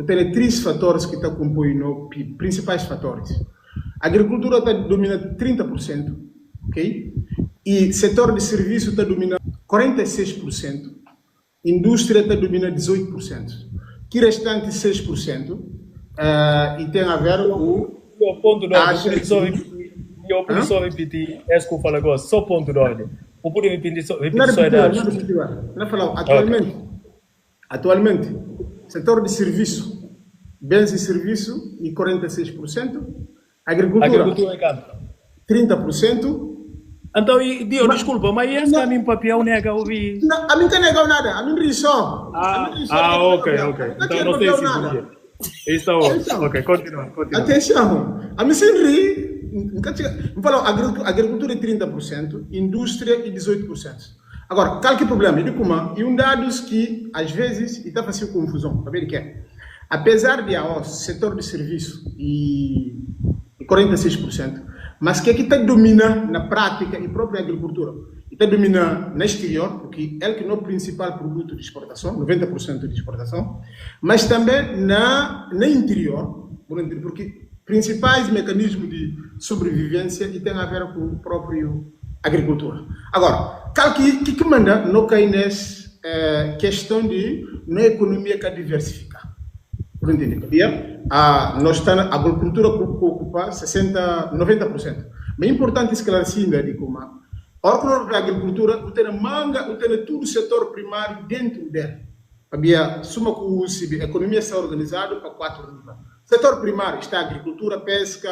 tem três fatores que estão compondo o PIB, principais fatores. A agricultura está dominando 30%, ok? E setor de serviço está dominando 46%, indústria está dominando 18%. Que restante 6%? E tem a ver com o ponto de ordem. Eu posso só repetir, é isso que eu falo agora, só ponto de ordem. Eu posso repetir só a idade. Não falar, atualmente, setor de serviço, bens e serviço, e 46%, agricultura é quanto? 30%. Então, desculpa, mas esse a mim papel nega ouvir. Não, a mim não nega nada, a mim ri só. Ok. Então não tem sintonia. Está ok, continua. Atenção, a mim sem rir, a agricultura é 30%, indústria é 18%. Agora, qual que é o problema? E um dados que, às vezes, está fazendo confusão, para ver o que é. Apesar de o setor de serviço e 46%, mas que aqui está domina na prática e própria agricultura. Está domina no exterior, porque é que é o principal produto de exportação, 90% de exportação, mas também no interior, porque principais mecanismos de sobrevivência e tem a ver com a própria agricultura. Agora, o que manda não cai nessa questão de na economia que diversificar. Por entender? A agricultura ocupa 90%. Mas é importante esclarecer ainda de como a agricultura tem manga, tem todo o setor primário dentro dela. Havia suma com a economia está organizada para 4 níveis. Setor primário está agricultura, pesca,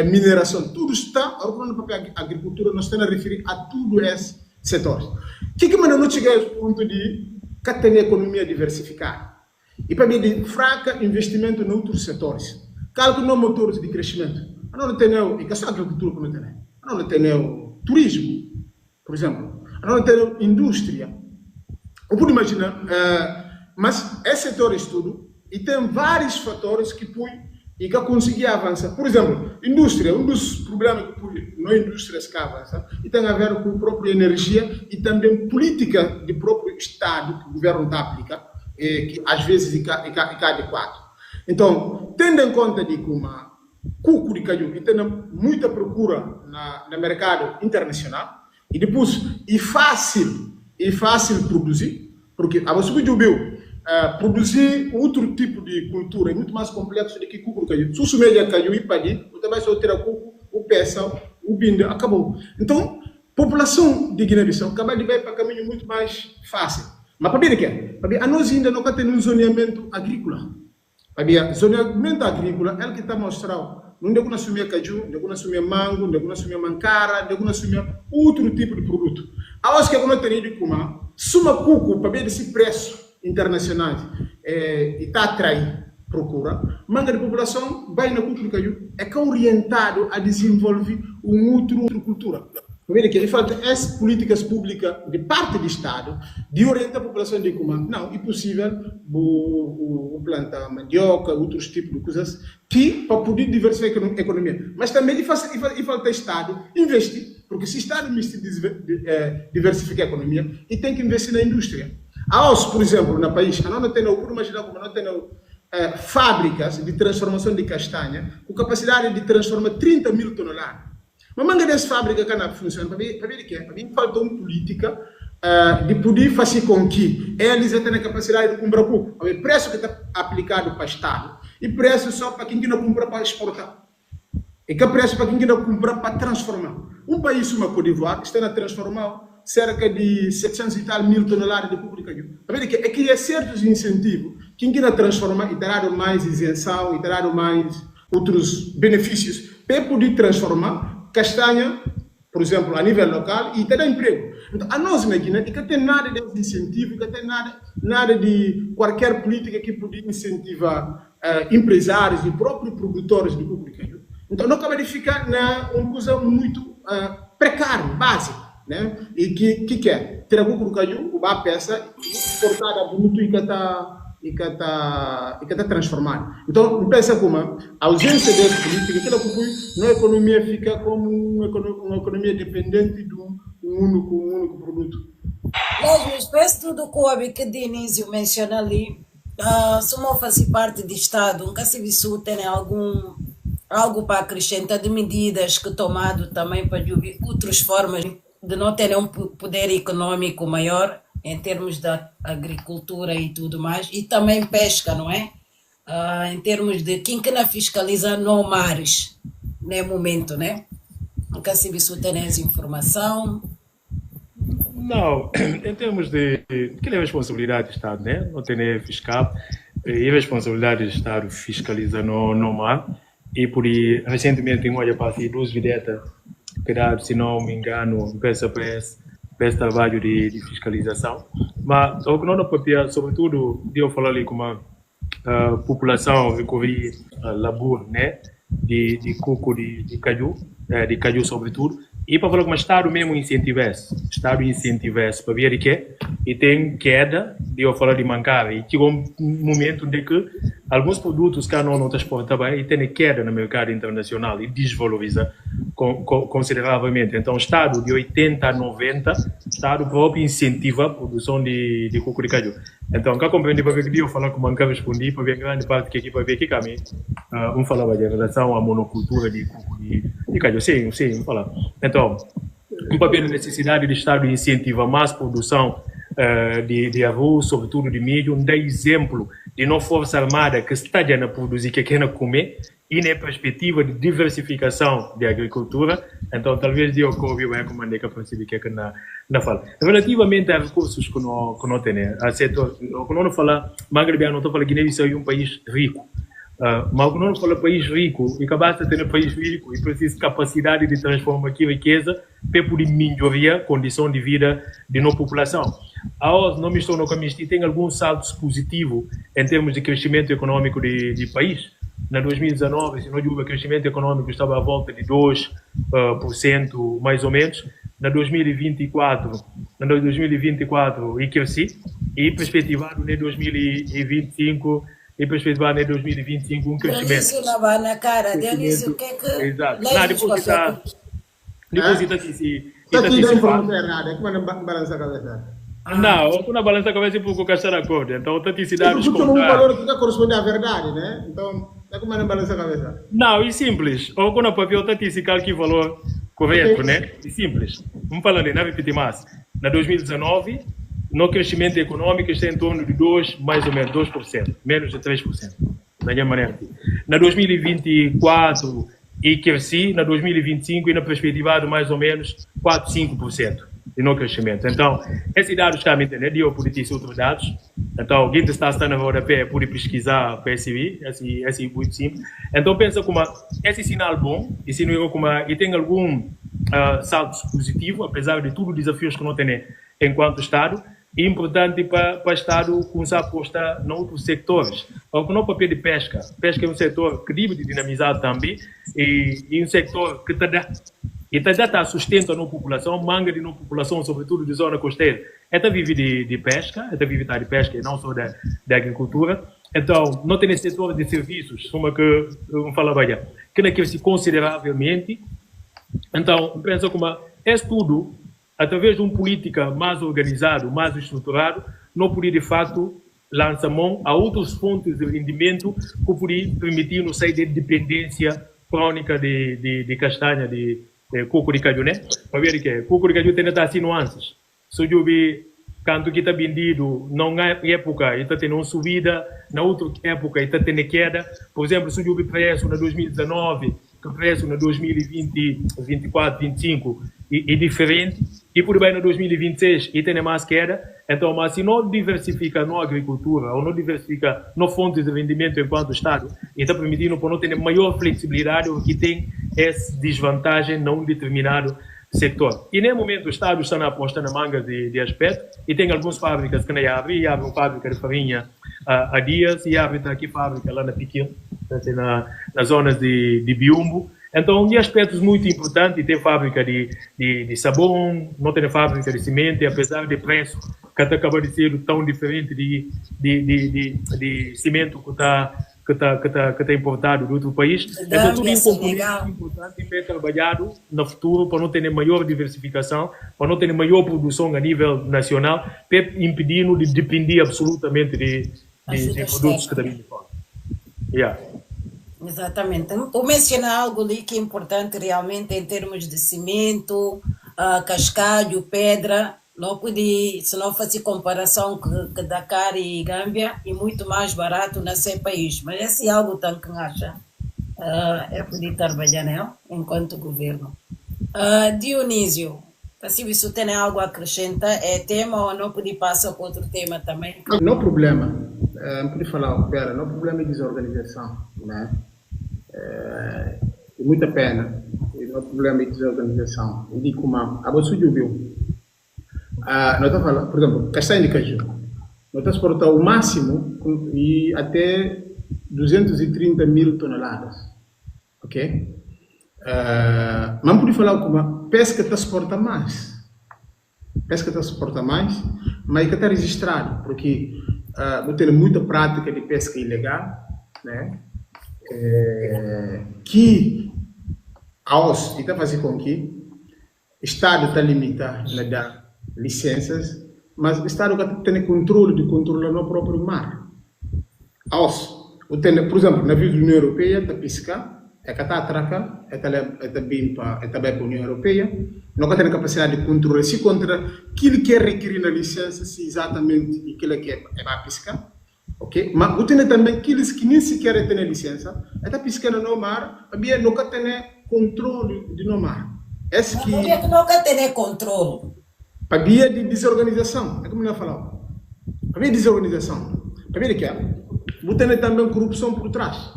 mineração, tudo está organizado para a agricultura, nós estamos a referir a tudo esses setores. O que manda não chegar ao ponto de que tem a economia diversificada? E para mim, de fraca investimento em outros setores. Cálculo não motores de crescimento. Não tem e que é só a agricultura que não tem. Não tem turismo, por exemplo. Não tem indústria. Eu pude imaginar, mas esse setor é estudo e tem vários fatores que e que conseguir avançar. Por exemplo, indústria, um dos problemas que não é indústria que avança e tem a ver com a própria energia e também política do próprio Estado que o governo está aplicando, que às vezes é adequado. Então, tendo em conta de como cuco de caju e tem muita procura no mercado internacional e depois é fácil produzir, porque a você produzir outro tipo de cultura é muito mais complexo do que cuco de caju. Se o sumeia caju e padi, você vai só ter a cuco, o peça, o bindo, acabou. Então, população de Guiné-Bissau acaba de ir para caminho muito mais fácil. Mas para ver o que é? A nós ainda não temos um zoneamento agrícola. Para zoneamento agrícola é o que está mostrando. Não devo assumir caju, devo assumir mango, devo assumir mancara, devo assumir outro tipo de produto. A hora que eu não tenho de comer, suma cuco para ver esse preço internacional e está a atrair procura, manga de população vai na cultura de caju, é que é orientado a desenvolver outra cultura. Que falta essas políticas públicas de parte do Estado de orientar a população de como não é possível plantar mandioca, outros tipos de coisas que para poder diversificar a economia. Mas também falta o Estado investir, porque se o Estado diversificar a economia, e tem que investir na indústria. Por exemplo, no país, não tem fábricas de transformação de castanha com capacidade de transformar 30 mil toneladas. Mas manga dessa fábrica que não funciona, para ver o que é? Para mim falta uma política de poder fazer com que eles tenham a capacidade de comprar pouco. O preço que está aplicado para o Estado e preço só para quem não compra para exportar. E que preço para quem não compra para transformar. Um país como a Côte d'Ivoire está a transformar cerca de 700 e tal mil toneladas de público. Para ver o que é? Que há certos incentivos. Quem quer transformar e terá mais isenção e terá mais outros benefícios para poder transformar castanha, por exemplo, a nível local e ter emprego. Então, a nós na Guiné, não tem nada de incentivo, não tem nada de qualquer política que possa incentivar empresários e próprios produtores de público. Então, não acaba de ficar uma coisa muito precária, básica, né? E que é? Ter a caju, uma peça exportada muito e que está transformado. Então, pensa como a ausência dessa política, que na economia fica como uma economia dependente de um único produto. Mas depois tudo que Dionísio menciona ali, se não faz parte do Estado, nunca se viu tem algo para acrescentar de medidas que tomado também para ver outras formas de não ter um poder econômico maior em termos da agricultura e tudo mais, e também pesca, não é? Em termos de quem que não fiscaliza no mares, no momento, né? Nunca se viu ter essa informação. Não, em termos de que é a responsabilidade do Estado, né? Não tem fiscal, e a responsabilidade do Estado fiscaliza no mar, e por aí, recentemente, em olha para 2 videtas, que se não me engano, peça para esse trabalho de fiscalização. Mas o que não papel, sobretudo, eu falar ali com a população que labor, né, de coco de caju sobretudo, E para falar como o Estado mesmo incentiva-se. O Estado incentiva-se para ver que e tem queda, de eu falar de mancar, e chegou um momento em que alguns produtos que não transportam bem e tem queda no mercado internacional e desvaloriza consideravelmente. Então, o Estado de 80 a 90, o Estado próprio incentiva a produção de coco de caju. Então, cá compreende para ver que eu falar com o mancar respondi, para ver grande parte que aqui para ver que caminho, falava de relação à monocultura de coco de caju. Sim, vamos falar. Então, um papel de necessidade do Estado incentivar mais produção de arroz, sobretudo de milho, dá exemplo de uma força armada que está a produzir, que quer comer, e na perspectiva de diversificação da agricultura. Então, talvez eu ouvi bem como é que percebi que na fala. Relativamente a recursos que não temos, a setor, quando não fala, Maghreb não estou falando que Guiné-Bissau é um país rico. Mas quando não fala país rico, e acabaste de ter um país rico e precisa de capacidade de transformar aqui riqueza para poder melhorar a condição de vida de nossa população. A OS não me estou no caminho, tem alguns saltos positivos em termos de crescimento econômico de país. Na 2019, se não houve o crescimento econômico estava à volta de 2%, mais ou menos. Na 2024, e cresci, e perspectivado em 2025, e perspectivado em 2025 um crescimento. Dionísio lá na cara, Dionísio, o que é que... Exato. Não, depois está se... Está aqui da informação errada, é que vai balançar a cabeça. Não, eu na balança a cabeça porque eu quero a cor, então está te cidades contrárias. Porque um valor que corresponde à verdade, né? Então, é como não balança a cabeça. Não, é simples. Ou quando a papel está te que o valor correto, né? É simples. Vamos falar de não repetir mais. Na 2019, no crescimento econômico está em torno de 2, mais ou menos 2%, menos de 3%. Da minha maneira. Na 2024, e cresci, na 2025, e na perspectiva de mais ou menos 4, 5%. De não crescimento. Então, esses dados que a gente entende, eu podia ter outros dados. Então, quem está na rodapé pode pesquisar para esse muito simples. Então, pensa como esse sinal bom, e sinal como e tem algum saltos positivo, apesar de todos os desafios que não tem enquanto Estado, é importante para o Estado começar a apostar em outros setores. O papel de pesca. Pesca é um setor que deve dinamizar também, e um setor que está e está sustento a nossa população, manga de nossa população, sobretudo de zona costeira. Ela vive de pesca, ela vive de pesca e não só da agricultura. Então, não tem esse setor de serviços, como que eu falava já, que não cresce consideravelmente. Então, penso como é tudo, através de uma política mais organizada, mais estruturada, não poderia, de fato, lançar mão a outras fontes de rendimento que poderiam permitir-nos sair da dependência crônica de castanha, de coco de caju, né? Para ver que coco de caju tem assim nuances. Se eu vi quando que está vendido, não há época, está tendo uma subida, na outra época está tendo queda. Por exemplo, se eu vi preço na 2019, que o preço na 2020, 24, 25 é diferente, e por bem na 2026 e tem mais queda. Então, mas se não diversifica na agricultura ou não diversifica na fonte de rendimento enquanto Estado, e está permitindo para não ter maior flexibilidade, o que tem essa desvantagem num determinado setor. E nesse momento o Estado está na aposta na manga de aspecto, e tem algumas fábricas que não abrem, e abre uma fábrica de farinha há dias, e abre aqui fábrica lá na Piquim, nas zonas de Biumbo. Então, tem aspectos muito importantes, tem fábrica de sabão, não tem fábrica de cimento, e apesar de preço que acaba de ser tão diferente de cimento que está importado de outro país. Então, tudo isso é importante para trabalhado no futuro, para não ter maior diversificação, para não ter maior produção a nível nacional, para impedir de depender absolutamente de produtos que estão de fora. Yeah. Exatamente. Tu mencionar algo ali que é importante realmente em termos de cimento, cascalho, pedra. Não podia, se não fosse comparação que Dakar e Gâmbia, é muito mais barato nesse país. Mas esse é algo tão que acha. É poder trabalhar nele enquanto governo. Dionísio, se você tem algo a acrescentar, é tema ou não podia passar para outro tema também? Não problema. Não podia falar, não problema é desorganização, né? É muita pena. Não problema é desorganização. Eu digo como a você viu. Nós estamos falando, por exemplo, castanha de caju. Nós estamos exportar o máximo e até 230 mil toneladas. Ok? Mas por falar como a pesca está suporta mais. Pesca está suporta mais, mas que está registrado, porque tem muita prática de pesca ilegal, né? Que aos está fazendo com que o Estado está limitado a dar licenças, mas o Estado tem controle de controlar no próprio mar. Aos, por exemplo, na vida da União Europeia, está pescar, é que está atraca, é bem para a União Europeia, não tem capacidade de controlar se contra aquilo que é requerir na licença, se exatamente aquilo que é para pescar. Ok? Mas o tem também aqueles que nem sequer têm licença, está pescando no mar, mas nunca tem controle de no mar. Esse que nunca tem controle. Para via de desorganização, é como eu falava. Para via de desorganização. Para via de que tem também corrupção por trás.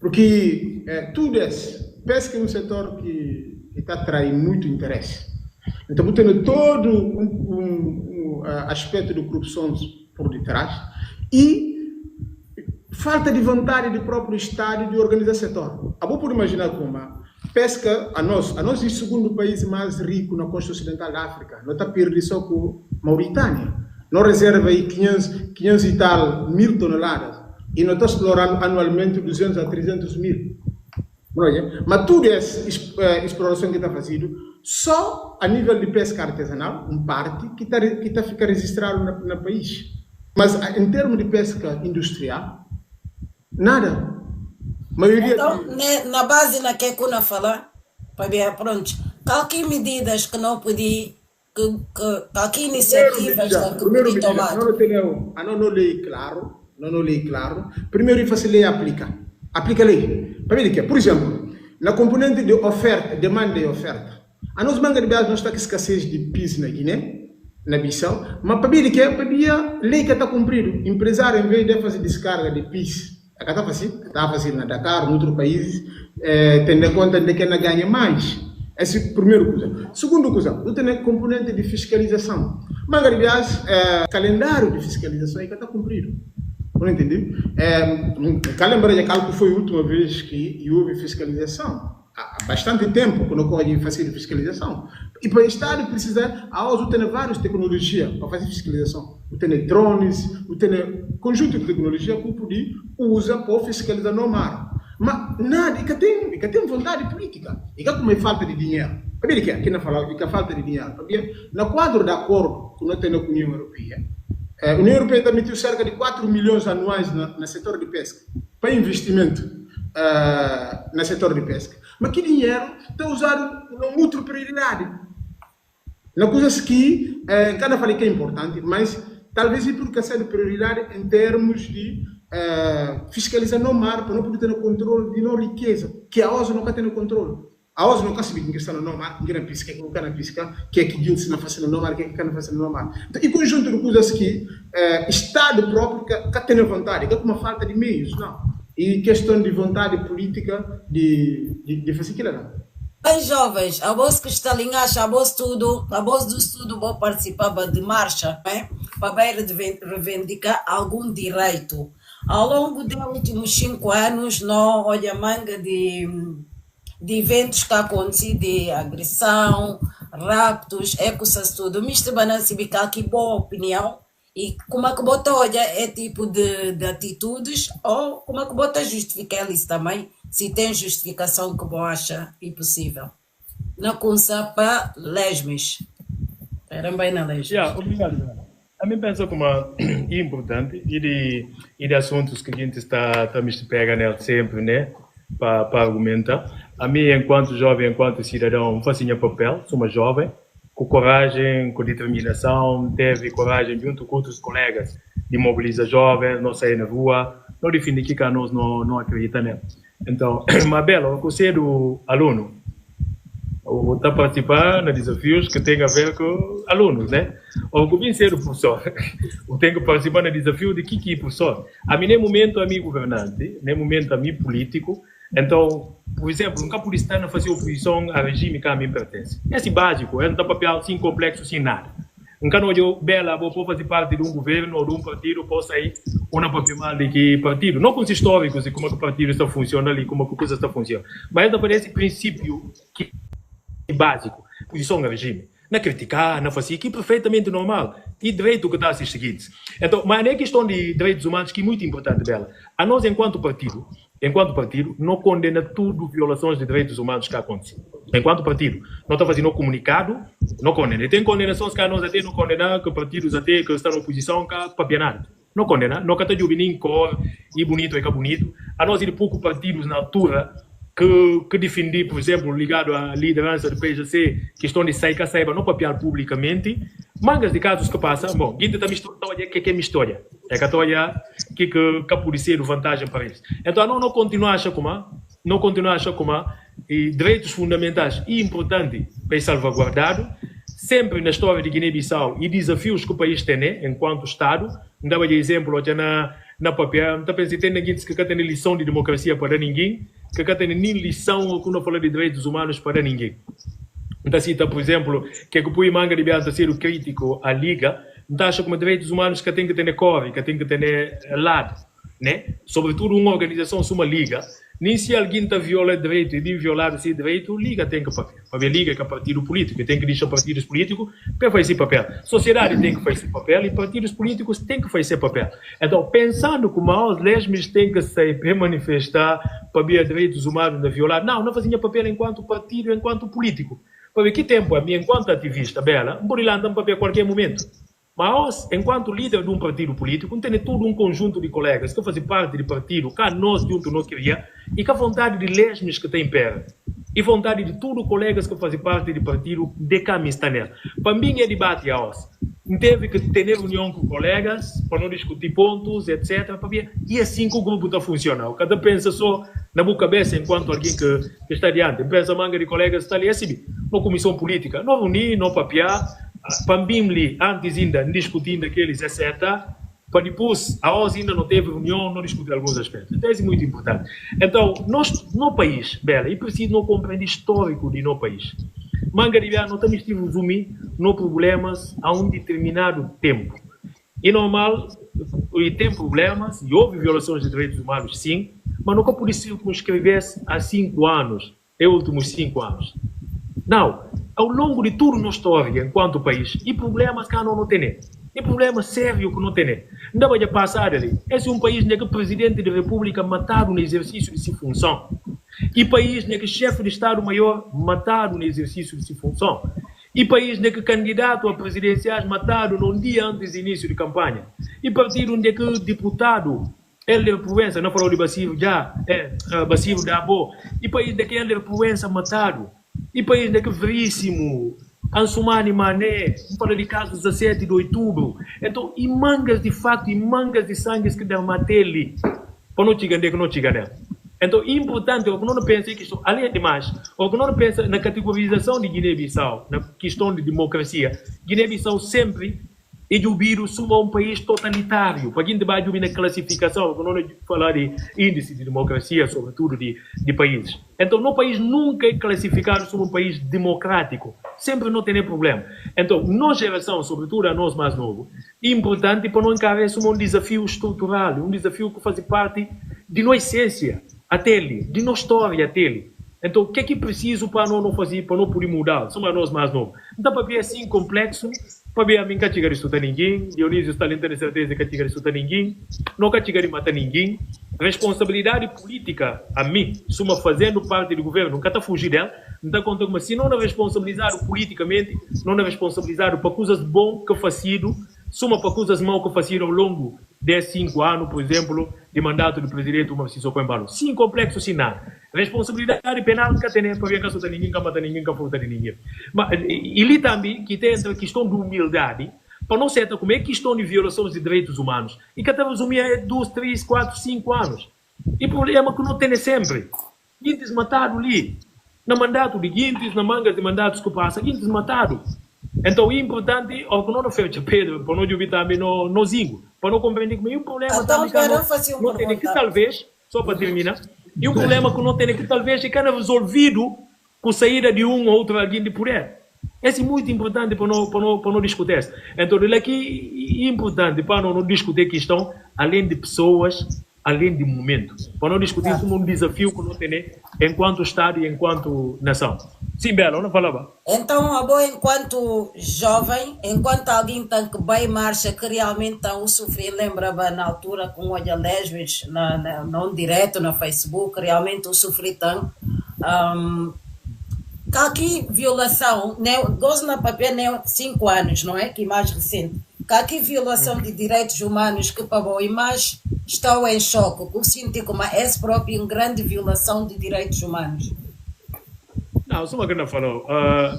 Porque tudo isso, pesca é um setor que está atraindo muito interesse. Então, tem todo um aspecto de corrupção por detrás e falta de vontade do próprio Estado de organizar o setor. Eu vou imaginar como pesca, a nós é o segundo país mais rico na costa ocidental da África. Nós está perdendo só com a Mauritânia. Nós reserva aí 500 e tal mil toneladas. E nós estamos explorando anualmente 200 a 300 mil. Mas tudo essa exploração que está fazendo, só a nível de pesca artesanal, parte que está ficar registrado no país. Mas em termos de pesca industrial, nada. Maioria então, na base na que eu falar, para ver, pronto, qualquer medidas que não podia, qualquer iniciativas que podia tomar. Não lei claro. Não lei claro. Primeiro, ele faz lei aplica. Aplica a lei. Para ver o que? Por exemplo, na componente de oferta, demanda e oferta. A nossa banca de base não está com escassez de PIS na Guiné, na Bissau, mas para ver o que? Para ver a lei que está cumprida. Empresário, em vez de fazer descarga de PIS, está fazendo na Dakar, em outros países, tendo em conta de que não ganha mais. Essa é a primeira coisa. Segunda coisa, eu tenho componente de fiscalização. Mas, aliás, calendário de fiscalização é que está cumprido. Não entendi? Lembra qual foi a última vez que houve fiscalização? Há bastante tempo que não pode fazer fiscalização. E para o Estado precisa, a OSU tem várias tecnologias para fazer fiscalização. Tem drones, tem conjunto de tecnologia que pode usar para fiscalizar no mar. Mas nada, e que tem vontade política. E que como é falta de dinheiro. Para ver o que é? Aqui não fala que é falta de dinheiro. No quadro de acordo que nós temos com a União Europeia, a União Europeia emitiu cerca de 4 milhões anuais no setor de pesca, para investimento no setor de pesca. Mas que dinheiro está usado em outra prioridade. Não coisas que, cada falei que é importante, mas talvez é porque seja de prioridade em termos de fiscalizar no mar, para não poder ter o controle de não riqueza, que a OSU nunca tem o controle. A OSU nunca sabe quem está no mar, quem não pisca, quem não pisca, que é que gente não faz no mar, quem não faz no mar. Então, e conjunto de coisas que Estado próprio que tem vontade, que é uma falta de meios, não. E questão de vontade política de fazer aquilo, não. Bem, jovens, a voz que está ali, a voz do estudo, vou participar de marcha, para reivindicar algum direito. Ao longo dos últimos 5 anos, não olha a manga de eventos que acontecem de agressão, raptos, essas tudo. Mr. Banansibical, que boa opinião. E como é que você olha esse tipo de atitudes? Ou como é que você justifica eles também? Se tem justificação que você acha impossível. Não começar para lesmes. Eram bem na lesmes. Obrigado. A mim penso como é importante e de assuntos que a gente está pega nele sempre, né? Para argumentar. A mim, enquanto jovem, enquanto cidadão, faço meu papel, sou uma jovem, com coragem, com determinação, teve coragem junto com outros colegas de mobilizar jovens, não sair na rua, não define que nós não acreditamos nele. Então, Mabel, eu conselho aluno, ou está participando de desafios que têm a ver com alunos, né? Ou com ser o professor, eu tenho que participar no desafio de que é professor. A mim, nem momento, a mim governante, nem momento, a mim político. Então, por exemplo, nunca por estar a fazer oposição a regime que a mim pertence. Esse básico, não dá papel sem complexo, sem nada. Nunca não eu, Bela, vou fazer parte de um governo ou de um partido, posso sair uma papel mal de que partido, não com os históricos de como o partido está funcionando ali, como a coisa está funcionando, mas aparece princípio que é básico, posição do regime. Não criticar, não fazer, que é perfeitamente normal. E direito que está a ser seguido. Então, mas é questão de direitos humanos que é muito importante dela. A nós, enquanto partido, não condena tudo violações de direitos humanos que acontecem. Enquanto partido, não está fazendo comunicado, não condena. Tem condenações que nós até não condenar, que partidos até que estão na oposição, que para nada. Não condena, não está de obinem cor e bonito é que é bonito. A nós, pouco partidos na altura, que defendi, por exemplo, ligado à liderança do PGC, questão de saiba, não papiar publicamente, mangas de casos que passam, bom, guinda da história, que é minha história? É que a história que pode ser vantagem para eles. Então, não continuar a achar como, e direitos fundamentais e importantes para ser salvaguardado, sempre na história de Guiné-Bissau e desafios que o país tem, enquanto Estado, não dava de exemplo, na papel, não pensa tem ninguém que tem lição de democracia para ninguém, que tem nem lição quando fala de direitos humanos para ninguém. Então, cita, por exemplo, que o manga de ser crítico à Liga, não acha como direitos humanos que tem que ter cor, que tem que ter lado, né? Sobretudo uma organização, uma Liga, nem se alguém está viola direito e de violar esse direito, Liga tem que papel. Para Liga que é partido político, tem que deixar partidos políticos para fazer esse papel. Sociedade tem que fazer esse papel e partidos políticos têm que fazer esse papel. Então, pensando como os lesmes têm que se manifestar para ver direitos humanos não violar, não fazia papel enquanto partido, enquanto político. Para ver que tempo a mim, enquanto ativista, bela, não pode lá andar papel a qualquer momento. Mas, enquanto líder de um partido político, tem todo um conjunto de colegas que fazem parte do partido, que nós juntos não queria, e que a vontade de lesmes que tem perto, e vontade de todos os colegas que fazem parte do partido, de caminho está nela. Para mim é debate a nós. Teve que ter reunião com colegas, para não discutir pontos, etc. Para ver, e assim que o grupo está funcionando. Cada pensa só na boa cabeça, enquanto alguém que está adiante. Pensa manga de colegas está ali, assim, uma comissão política, não reunir, não papiar, Pambimli, antes ainda discutindo aqueles, etc., para depois, a OS ainda não teve reunião, não discutir alguns aspectos. Então, isso é muito importante. Então, nós, no país, Bela, é preciso não compreender histórico de no país. Mangaribia, não estamos a resumir no problemas a um determinado tempo. É normal, e tem problemas, e houve violações de direitos humanos, sim, mas nunca por isso que escrevesse há 5 anos, é últimos 5 anos. Não, ao longo de toda a nossa história, enquanto país, e problemas que não tem. E problemas sérios que não tem. Não vai passar ali. Esse é um país em que o presidente da República mataram no exercício de sua função. E país em que o chefe de Estado-Maior mataram no exercício de sua função. E país em que candidato a presidenciais mataram no dia antes do início de campanha. E partido onde que o deputado Helder Proença, não falou de Bassiro já, Bassiro da Abo. E país em que Helder Proença mataram. E país de que Veríssimo, Ansumani Mané, fala de casos 17 de outubro. Então, e mangas de fato, e mangas de sangue que dão matele, para não te ganhar, que não te ganhar. Então, é importante, o que não pensa que isto, além de mais, o que não pensa na categorização de Guiné-Bissau, na questão de democracia, Guiné-Bissau sempre é de ouvir sobre um país totalitário. Para quem vai ouvir na classificação, não é falar de índice de democracia, sobretudo de países. Então, no país nunca é classificado como um país democrático. Sempre não tem problema. Então, nossa geração, sobretudo a nós mais novos, é importante para não encarar isso como um desafio estrutural, um desafio que faz parte de nossa essência, até ali, de nossa história até ali. Então, o que é preciso para não fazer, para não poder mudar? Somos nós mais novos. Não dá para ver assim complexo, para ver a mim que chegar a estudar ninguém, Dionísio está tendo certeza que chegar a estudar ninguém, não que chegar a matar ninguém. Responsabilidade política, a mim, suma fazendo parte do governo, nunca está fugir dela, não está contando, mas se não é responsabilizado politicamente, não é responsabilizado para coisas boas que fazido, suma para coisas mal que fazido ao longo de 5 anos, por exemplo, de mandato do presidente Umar Sissoko Embalo. Sim, complexo, sim, nada. Responsabilidade penal que tem para ver que não ninguém, que mata ninguém, que falta ninguém. Mas ele também que tem a questão de humildade, para não ser como é questão de violações de direitos humanos, e que até resumir 2, 3, 4, 5 anos. E problema que não tem sempre. Guintes matado ali. No mandato de Guintes, na manga de mandatos que passa, Guintes matado. Então é importante, o que não fecha Pedro, para não ouvir também no zingo, para não compreender que é um problema então, também não tem que talvez, só para terminar, e um problema que não tem que talvez é resolvido com a saída de um ou outro alguém de poder. Esse é muito importante para não discutir. Então, ele aqui é importante para não discutir questão além de pessoas, além de momentos. Para não discutir isso um desafio que não tem enquanto Estado e enquanto nação. Sim, Bela, não falava. Então, a boa, enquanto jovem, enquanto alguém tem que bem marcha, que realmente está a sofrer, lembra-me na altura com o Olha Lésbicos, não direto, no Facebook, realmente o sofri tanto. Aqui violação, né, gosto na papel, né, 5 anos, não é? Que mais recente. Aqui violação de direitos humanos que pagou e mais estou em choque, que eu senti como essa própria uma grande violação de direitos humanos. Não, só uma que não falou.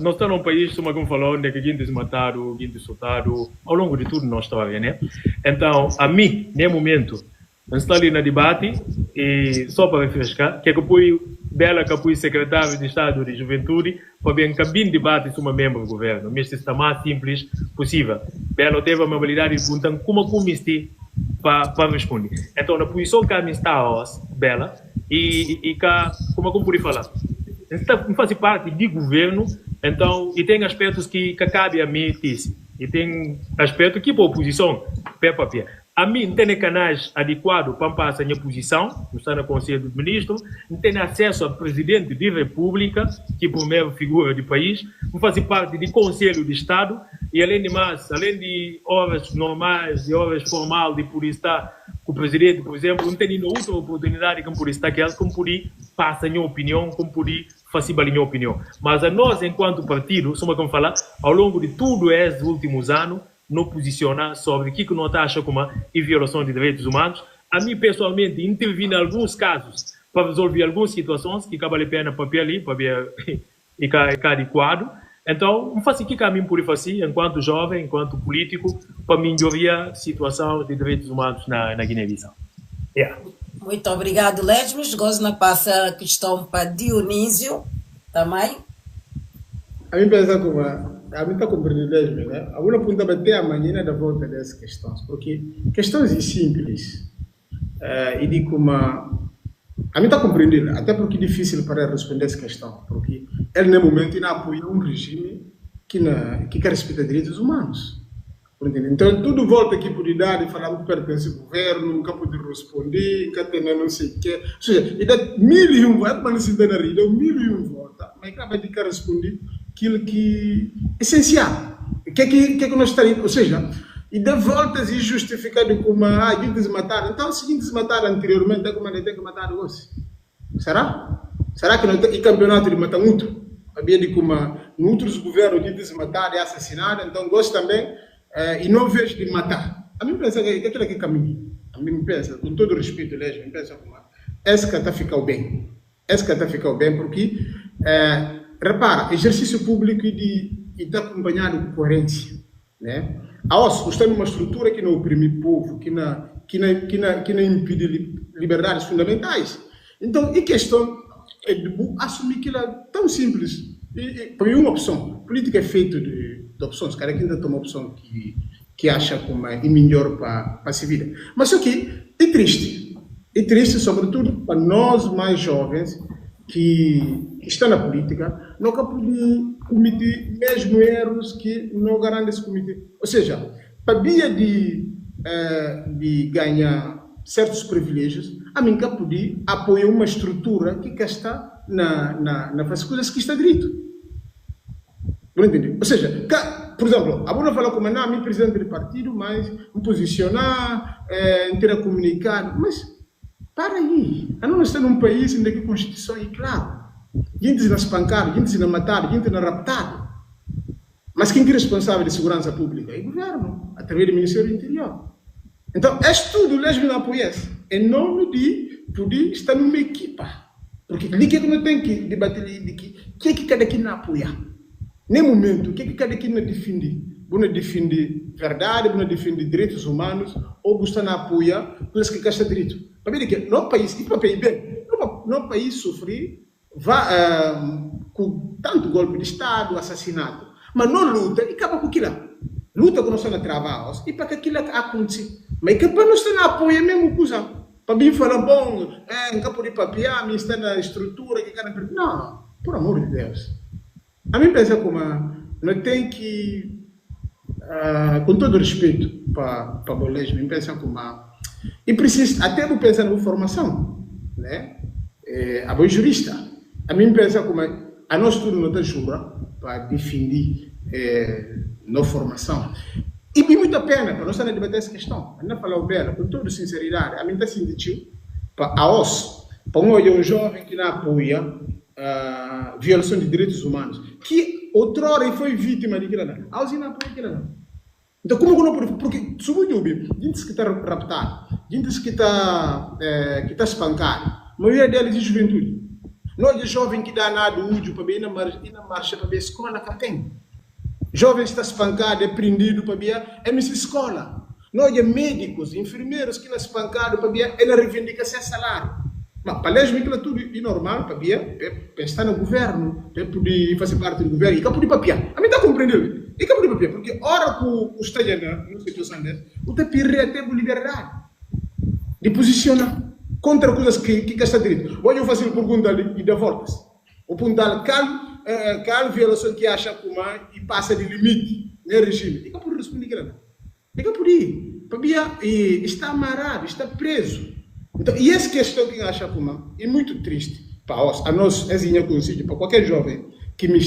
Nós estamos num país, como falou, onde a gente desmataram, gente soltaram, ao longo de tudo nós estamos, né? Então, a mim, nesse momento, nós estamos ali no debate, e só para refrescar, que eu fui Bela, que fui secretário de Estado de Juventude, para bem cabine debate sobre membro do governo. Mas isso está mais simples possível. Bela teve a mobilidade de perguntar como comiste para responder. Então, na posição que a mim está, Bela, e como eu pude falar, faz parte do governo, então, e tem aspectos que cabe a mim, e tem aspectos que, para a oposição, pé a pé. A mim, não tem canais adequados para passar a minha posição, não está no Conselho dos Ministros, não tem acesso ao Presidente da República, que é a primeira figura do país, não faz parte do Conselho de Estado, e além de mais, além de horas normais e horas formais de poder estar com o Presidente, por exemplo, não tem nenhuma outra oportunidade que poder estar aqui, como poder passar a minha opinião, como poder fazer a minha opinião. Mas a nós, enquanto partido, somos como falar, ao longo de tudo esses últimos anos, não posicionar sobre o que nós achamos como e violação de direitos humanos. A mim, pessoalmente, intervir em alguns casos para resolver algumas situações que cabem a pena papel ali, para ver e que é adequado. Então, não faço o que a mim por fazer, enquanto jovem, enquanto político, para melhorar a situação de direitos humanos na Guiné-Bissau. Yeah. Muito obrigado, Lesmes. Gosto de passar a questão para Dionísio também. A mim pensa como a mim está compreendendo, né? A minha pergunta vai ter amanhã da volta dessas questões, porque questões simples e de como a mim está compreendendo, até porque é difícil para responder essa questão, porque ele no momento não apoia um regime que quer respeitar direitos humanos. Então tudo volta aqui por idade, falar que pertence ao governo, nunca pode responder, nunca tem não sei o quê. Ou seja, e dá 1001 votos, mas não se dá na rede, 1001 votos, mas acaba de responder aquilo que é essencial. O que é que nós estamos, ou seja, e dá voltas e justificado como a gente desmataram. Então, se a gente desmataram anteriormente, é como a gente tem que matar hoje. Será? Será que não tem campeonato de matar muito? Havia de como em outros governos de desmatar e assassinar, então gosto também, e não vejo de matar. A mim pensa que aquilo que é caminho. A mim pensa, com todo respeito, me pensa como esse que está a ficar bem. Esse que está a ficar bem, porque repara, exercício público e está acompanhado com coerência, né? Nós estamos numa estrutura que não oprime o povo, que não impede liberdades fundamentais. Então, a questão é de assumir que ela é tão simples. Para mim, uma opção. Política é feita de opções. Cada quem toma uma opção que acha como é melhor para se vida. Mas só que é triste. É triste, sobretudo, para nós mais jovens que estão na política, nunca podem cometer mesmo erros que não garantem se cometer. Ou seja, para via de ganhar certos privilégios, a mim nunca pode apoiar uma estrutura que está na faz coisas que está direito. Não entende? Ou seja, por exemplo, a Bruna falou como não, a mim presidente do partido, mas me posicionar, ter a comunicar, mas para aí, a não está num país onde a Constituição é clara. Gente na espancada, gente na matada, gente na raptada. Mas quem é responsável de segurança pública? É o governo, através do Ministério do Interior. Então, é tudo lesmo na apoia. Em nome de poder estar numa equipa. Porque ali que não tem que debater de que cada quem não apoia. Nem momento, o que cada quem não defende? Não defende verdade, não defende direitos humanos, ou gosta de apoiar pelos que gastam direito. Para ver que no país, e para bem, no país sofrer com tanto golpe de Estado, assassinato, mas não luta e acaba com aquilo. Luta com nós na trabalho e para que aquilo aconteça. Mas que para nós não apoia mesmo coisa. Para mim falar bom, nunca pode papiar, me está na estrutura que cada não, por amor de Deus. A mim pensa como não tem que, com todo respeito para o lesma, pensa como e precisa até não pensar na formação, né? A boa jurista, a mim pensa como a nós tudo não está jura para defender na formação. E muita pena para nós estar a debater essa questão. Ainda falar bem, com toda sinceridade, a mim está sentindo para a OS, para um jovem que não apoia violação de direitos humanos, que outrora foi vítima de aquilo, a OS não apoia aquilo. Então, como não pode? Porque, sobretudo, gente que está raptado, gente que está espancado, a maioria deles é juventude. Nós é jovem que dá nada útil para ir na marcha para ver a escola que tem. Jovem está espancado, é prendido para ver a escola. Nós é médicos, enfermeiros que estão espancados para ver a reivindicação de salário. Mas para lesma aquilo tudo é normal para ver, para estar no governo, para poder fazer parte do governo, e para poder papiar. A mim está compreendendo? E para poder papiar, porque a hora que o estagiário na situação dessa, o está perdendo até a liberdade de posicionar contra coisas que está direito. Hoje eu faço uma pergunta e dá voltas. O ponto qual violação que acha como e passa de limite no regime. E que por responder que não. E que por ir. Está amarrado, está preso. Então, e essa questão que acha como é muito triste para nós, conselho para qualquer jovem que me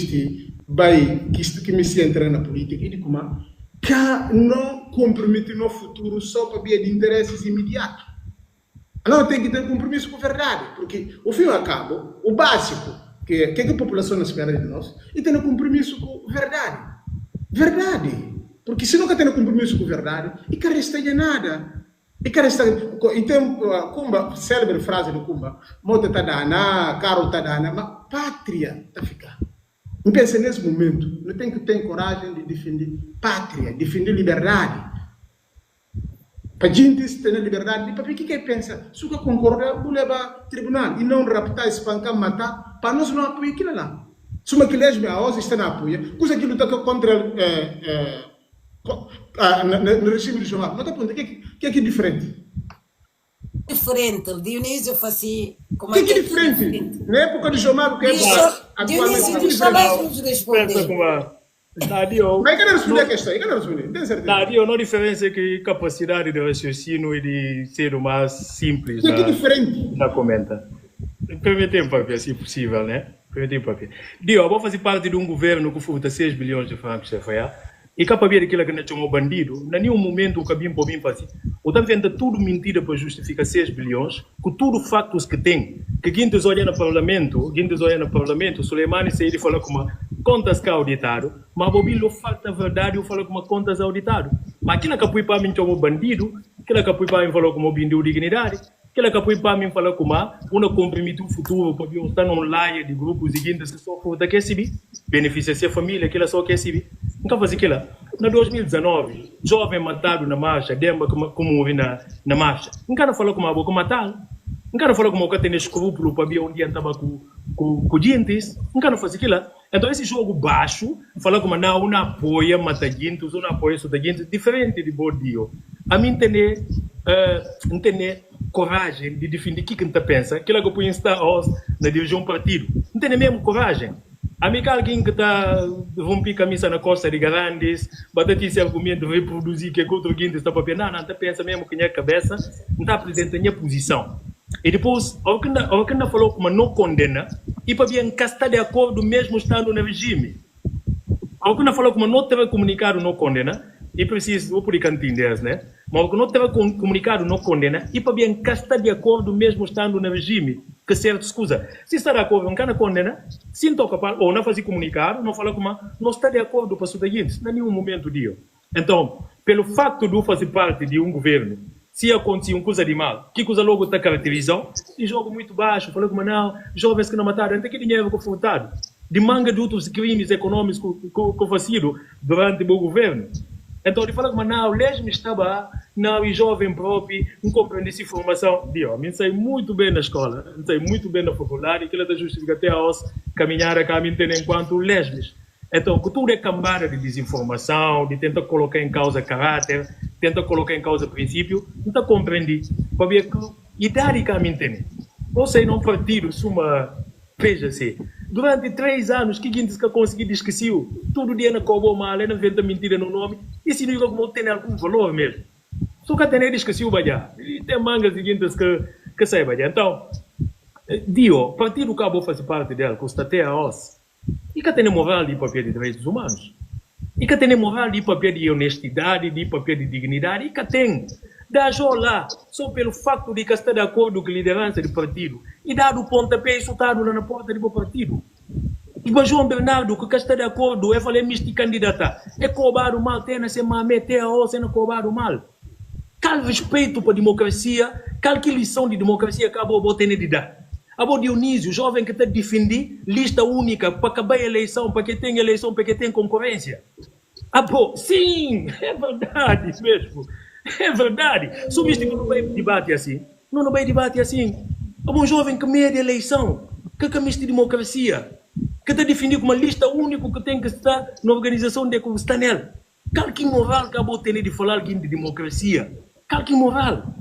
entra na política e de como que não compromete no futuro só para via de interesses imediatos. Não tem que ter compromisso com a verdade, porque o fim e ao cabo, o básico que a população espera de nós é ter um compromisso com a verdade. Verdade. Porque se nunca tem um compromisso com a verdade, e que resta de nada. E que resta. Então, Kumba, célebre frase do Kumba: moto está dando, carro está dando, mas pátria está ficando. Não pensa nesse momento, não tem que ter coragem de defender pátria, defender liberdade. Para a gente ter a liberdade, para o que pensa? Se você concorda, vou levar ao tribunal. E não raptar, espancar, matar, para nós não apoiar aquilo lá. Se uma lesma a OS está na apoia, coisa que luta contra no regime de João, não está apontando, que é diferente? Diferente, o Dionísio fazia... Que é diferente? Na época de João, que é Dionísio, tu jamais nos responder. Mas eu quero responder a questão, eu quero responder, tem certeza? Não, a diferença é que capacidade de raciocínio e de ser o mais simples. Que é diferente? Na comenta. Permitem papel, se possível, né? Permitem papel. Eu vou fazer parte de um governo que furta 6 bilhões de francos de CFA e capaz de aquilo que não chamou bandido, em nenhum momento o cabinho para mim fazer. O também inventa tudo mentira para justificar 6 bilhões, com tudo factos que tem. Que quem olha no Parlamento, Soleimani sai e fala como contas que auditado, mas Bobilo falta verdade e fala como contas auditado. Mas aquilo que apoia para mim chamou bandido, aquilo que apoia para mim fala como bindu dignidade, aquilo que apoia para mim fala como uma compromisso futuro para mim estar num laia de grupos seguintes que só for quer subir, beneficia a família, aquilo só quer subir. Nunca faz aquilo. Na 2019, jovem matado na marcha, demba como na marcha. Nunca falou como a boca matar. Nunca falou como eu tenho escrúpulo para ver onde estava com gente. Nunca faz aquilo. Então esse jogo baixo, fala como não apoia matar gente, não apoia isso da gente, diferente de Bordio. A mim entender coragem de defender o que está pensa, aquilo que eu ponho na divisão partido. Não tem mesmo coragem. A mim alguém que está romper camisa na costa de Garandes, bater esse argumento, reproduzir que outro gente está para pensar, não está pensa mesmo que minha cabeça, não está apresentando minha posição. E depois, ao que não falou como não condena, e para vir encastar de acordo mesmo estando no regime. Ao que não falou como não teve comunicado não condena, e preciso, vou por entender, né? Mas ao que não teve comunicado não condena, e para vir encastar de acordo mesmo estando no regime. Que certo, escusa. Se está de acordo, não condena, se não toca ou não fazer comunicado, não fala como não está de acordo para o seguinte, não é nenhum momento disso. Então, pelo facto de fazer parte de um governo, se acontecer uma coisa de mal, que coisa logo está caracterizando, e jogo muito baixo, falou como não, jovens que não mataram, não tem que dinheiro que foi furtado, de manga de outros crimes econômicos que foi sido durante o governo. Então ele fala como não, o lesme estava, não, e jovem próprio, não compreende essa informação. Eu me sei muito bem na escola, me sei muito bem na faculdade, e que ela está justificando até a caminhar a caminho enquanto lesmes. Então, tudo é cambada de desinformação, de tentar colocar em causa caráter, tenta colocar em causa princípio, não está compreendendo. Para ver que idade que a mim tem. Você não partido, suma, veja-se, durante 3 anos, que Guintes que conseguiu esqueceu, todo dia na cobo mal, na venda mentira no nome, e se não como tem algum valor mesmo. Só que tem esqueceu, baia. E tem mangas seguintes que sai, baia. Então, Dio, partido que acabou fazer parte dela, custa até a os, e que tem moral de papel de direitos humanos. E que tem moral de papel de honestidade, de papel de dignidade, e que tem. Dá lá, só pelo facto de que está de acordo com a liderança do partido. E dado o pontapé e soltado lá na porta do partido. E o João Bernardo, que está de acordo, é falar misto candidata. É cobrado mal, tem na semana, meter a ossa, é cobrado mal. Qual respeito para a democracia, qual que lição de democracia acabou botando de dar? Abo Dionísio, jovem que está defendendo lista única para acabar a eleição, para que tenha eleição, para que tenha concorrência. Abo, sim, é verdade mesmo. É verdade. Se o místico não vai debate assim, não vai debate assim. Abo um jovem que mede a eleição, que camista de democracia, que está defendido como uma lista única que tem que estar na organização de como está nela. Qual que moral que acabou tendo de falar de democracia? Qual que moral?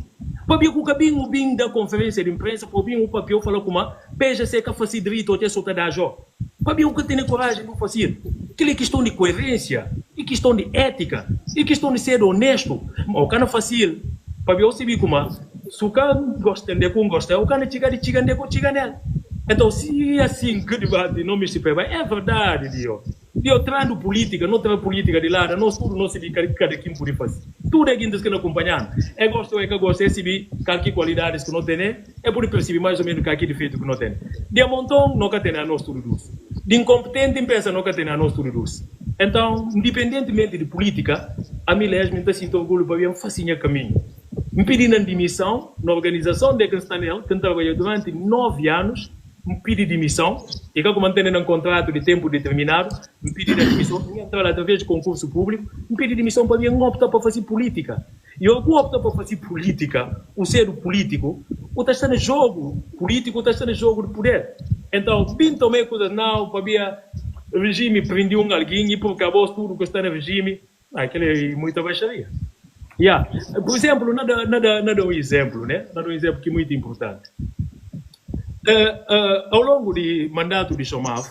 Para ver que o cabinho bem da conferência de imprensa, para ver o papel falar como PGC que faz direito até soltar da jó. Para ver o que tem coragem de fazer. Aquela questão de coerência, e questão de ética, e questão de ser honesto. Mas o cara é fácil. Para ver o que como se o cara gosta de com gosta, o cara chega de chigar com chigar nela. Então, se assim que debate não me se pega, é verdade, Dio. Dio trando política, não traz política de lado, nós tudo não se vê cada quem pode fazer. Tudo é que não acompanhando. É gosto, é que gosto, é se vê que qualidades que não tem, é por perceber mais ou menos que defeito que não tem. De montão, nunca tem a nós tudo isso. De incompetente, pensa nunca tem a nós tudo isso. Então, independentemente de política, a mim mesmo está sinto orgulho para ver um facinho caminho. Me pedindo a demissão na organização de Canstanel, que trabalhou durante 9 anos, me pedi demissão, e que mantendo um contrato de tempo determinado, me pedi demissão, entrar através de concurso público, me pedi demissão para mim, não optar para fazer política. E eu opto para fazer política, o ser político, o está no jogo político, o está no jogo de poder. Então, bem tomei coisas não, para mim, o regime prendeu alguém e por acabou tudo que está no regime, aquele é muita baixaria. Yeah. Por exemplo, nada um exemplo, né? Nada um exemplo que é muito importante. Ao longo do mandato de Jomaf,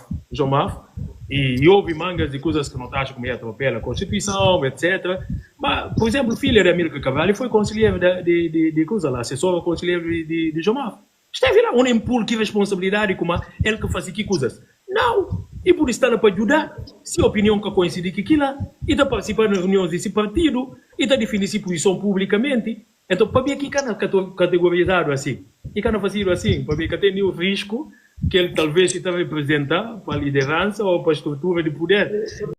e houve mangas de coisas que não estão como ia pela Constituição, etc. Mas, por exemplo, o filho de Amílcar Cabral foi conselheiro de coisa lá, assessor conselheiro de Jomaf. Esteve lá, um impulso de responsabilidade como ele que fazia que coisas. Não, e por estar para ajudar, se a opinião que coincide com aquilo, e está participando de reuniões desse partido, e está definindo sua posição publicamente. Então, para mim, que canal categorizado assim? E canal fazer assim? Para mim, que tem o risco que ele talvez está representando para a liderança ou para a estrutura de poder.